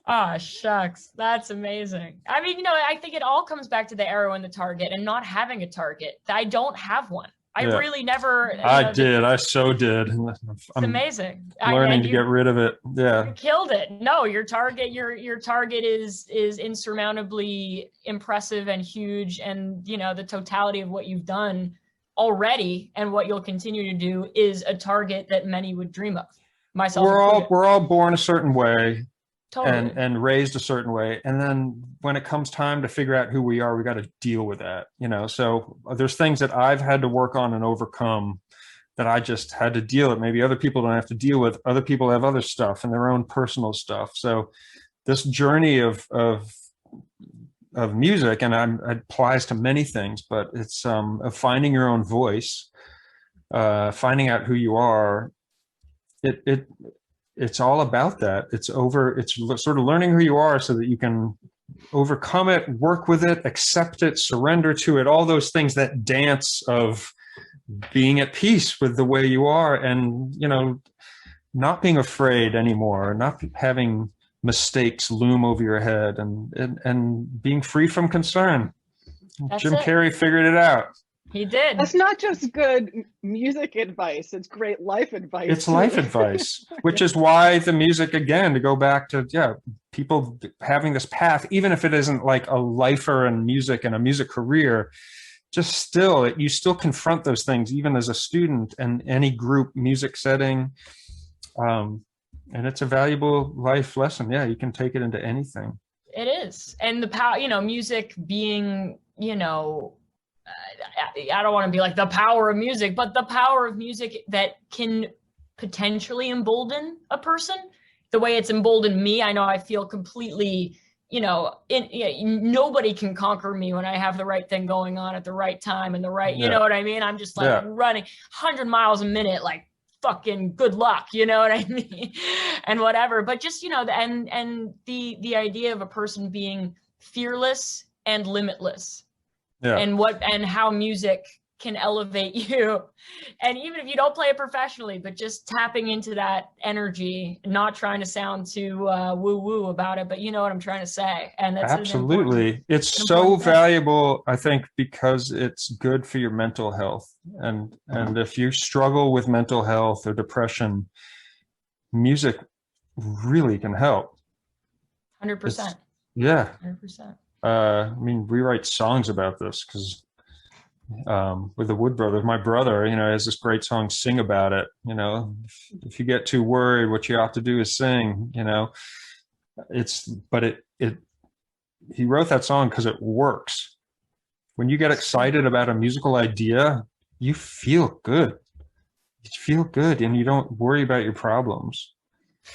Ah, shucks. That's amazing. I mean, you know, I think it all comes back to the arrow and the target and not having a target. I don't have one. I really never. I so did. It's amazing. Learning to get rid of it. Yeah. You killed it. No, your target is insurmountably impressive and huge, and you know the totality of what you've done already and what you'll continue to do is a target that many would dream of. Myself included. We're all born a certain way. Totally. And raised a certain way, and then when it comes time to figure out who we are, we got to deal with that, you know. So there's things that I've had to work on and overcome that I just had to deal with. Maybe other people don't have to deal with. Other people have other stuff and their own personal stuff. So this journey of of music, and it applies to many things, but it's of finding your own voice, finding out who you are. It's all about that. It's sort of learning who you are so that you can overcome it, work with it, accept it, surrender to it, all those things, that dance of being at peace with the way you are, and, you know, not being afraid anymore, not having mistakes loom over your head, and being free from concern. Jim Carrey figured it out. He did. That's not just good music advice. It's great life advice. It's life advice, which is why the music, again, to go back to, people having this path, even if it isn't like a lifer in music and a music career, just still, you still confront those things, even as a student and any group music setting. And it's a valuable life lesson. Yeah, you can take it into anything. It is. And the power, you know, music being, you know, I don't want to be like the power of music, but the power of music that can potentially embolden a person the way it's emboldened me. I know I feel completely, you know, nobody can conquer me when I have the right thing going on at the right time and the right, you know what I mean? I'm just like running 100 miles a minute, like fucking good luck, you know what I mean? And whatever, but just, you know, and the idea of a person being fearless and limitless. Yeah. And how music can elevate you. And even if you don't play it professionally, but just tapping into that energy, not trying to sound too woo-woo about it, but you know what I'm trying to say. And that's absolutely. It's so valuable, I think, because it's good for your mental health. And if you struggle with mental health or depression, music really can help. 100%. Yeah. 100%. I mean, we write songs about this because with the Wood Brothers, my brother, you know, has this great song, Sing About It. You know, if you get too worried, what you ought to do is sing, you know. He wrote that song because it works. When you get excited about a musical idea, you feel good. You feel good and you don't worry about your problems.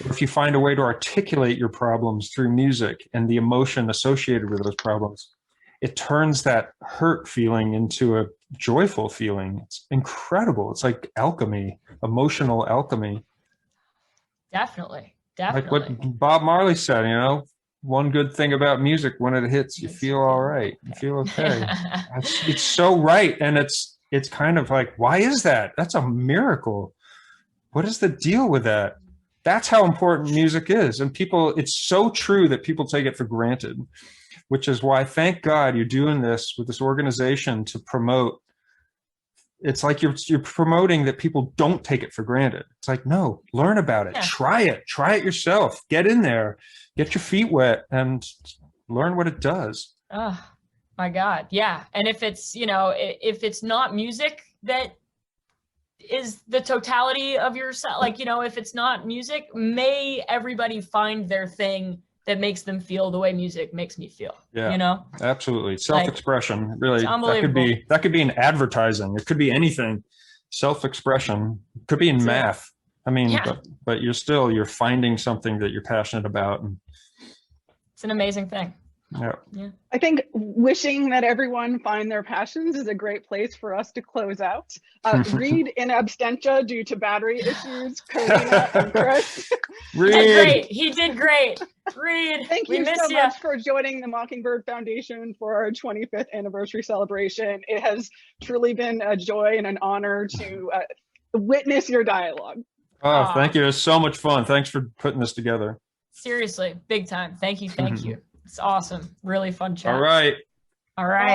If you find a way to articulate your problems through music and the emotion associated with those problems, it turns that hurt feeling into a joyful feeling. It's incredible. It's like alchemy, emotional alchemy. Definitely. Like what Bob Marley said, you know, one good thing about music, when it hits, you feel all right. You feel okay. It's so right. And it's kind of like, why is that? That's a miracle. What is the deal with that? That's how important music is. And it's so true that people take it for granted, which is why, thank God, you're doing this with this organization to promote. It's like you're promoting that people don't take it for granted. It's like, no, learn about it. Yeah. Try it yourself. Get in there, get your feet wet and learn what it does. Oh my God. Yeah. And if it's, you know, if it's not music that is the totality of yourself, like, you know, if it's not music, may everybody find their thing that makes them feel the way music makes me feel. Yeah, you know, absolutely. Self-expression, really. That could be in advertising. It could be anything. Self-expression could be in math. I mean, but you're finding something that you're passionate about, and it's an amazing thing. Yeah. I think wishing that everyone find their passions is a great place for us to close out. Reed in absentia due to battery issues, Karina and Chris. Reed. He did great. Reed, thank you so much for joining the Mockingbird Foundation for our 25th anniversary celebration. It has truly been a joy and an honor to witness your dialogue. Oh, thank you. It was so much fun. Thanks for putting this together. Seriously, big time. Thank you. Thank you. It's awesome. Really fun chat. All right.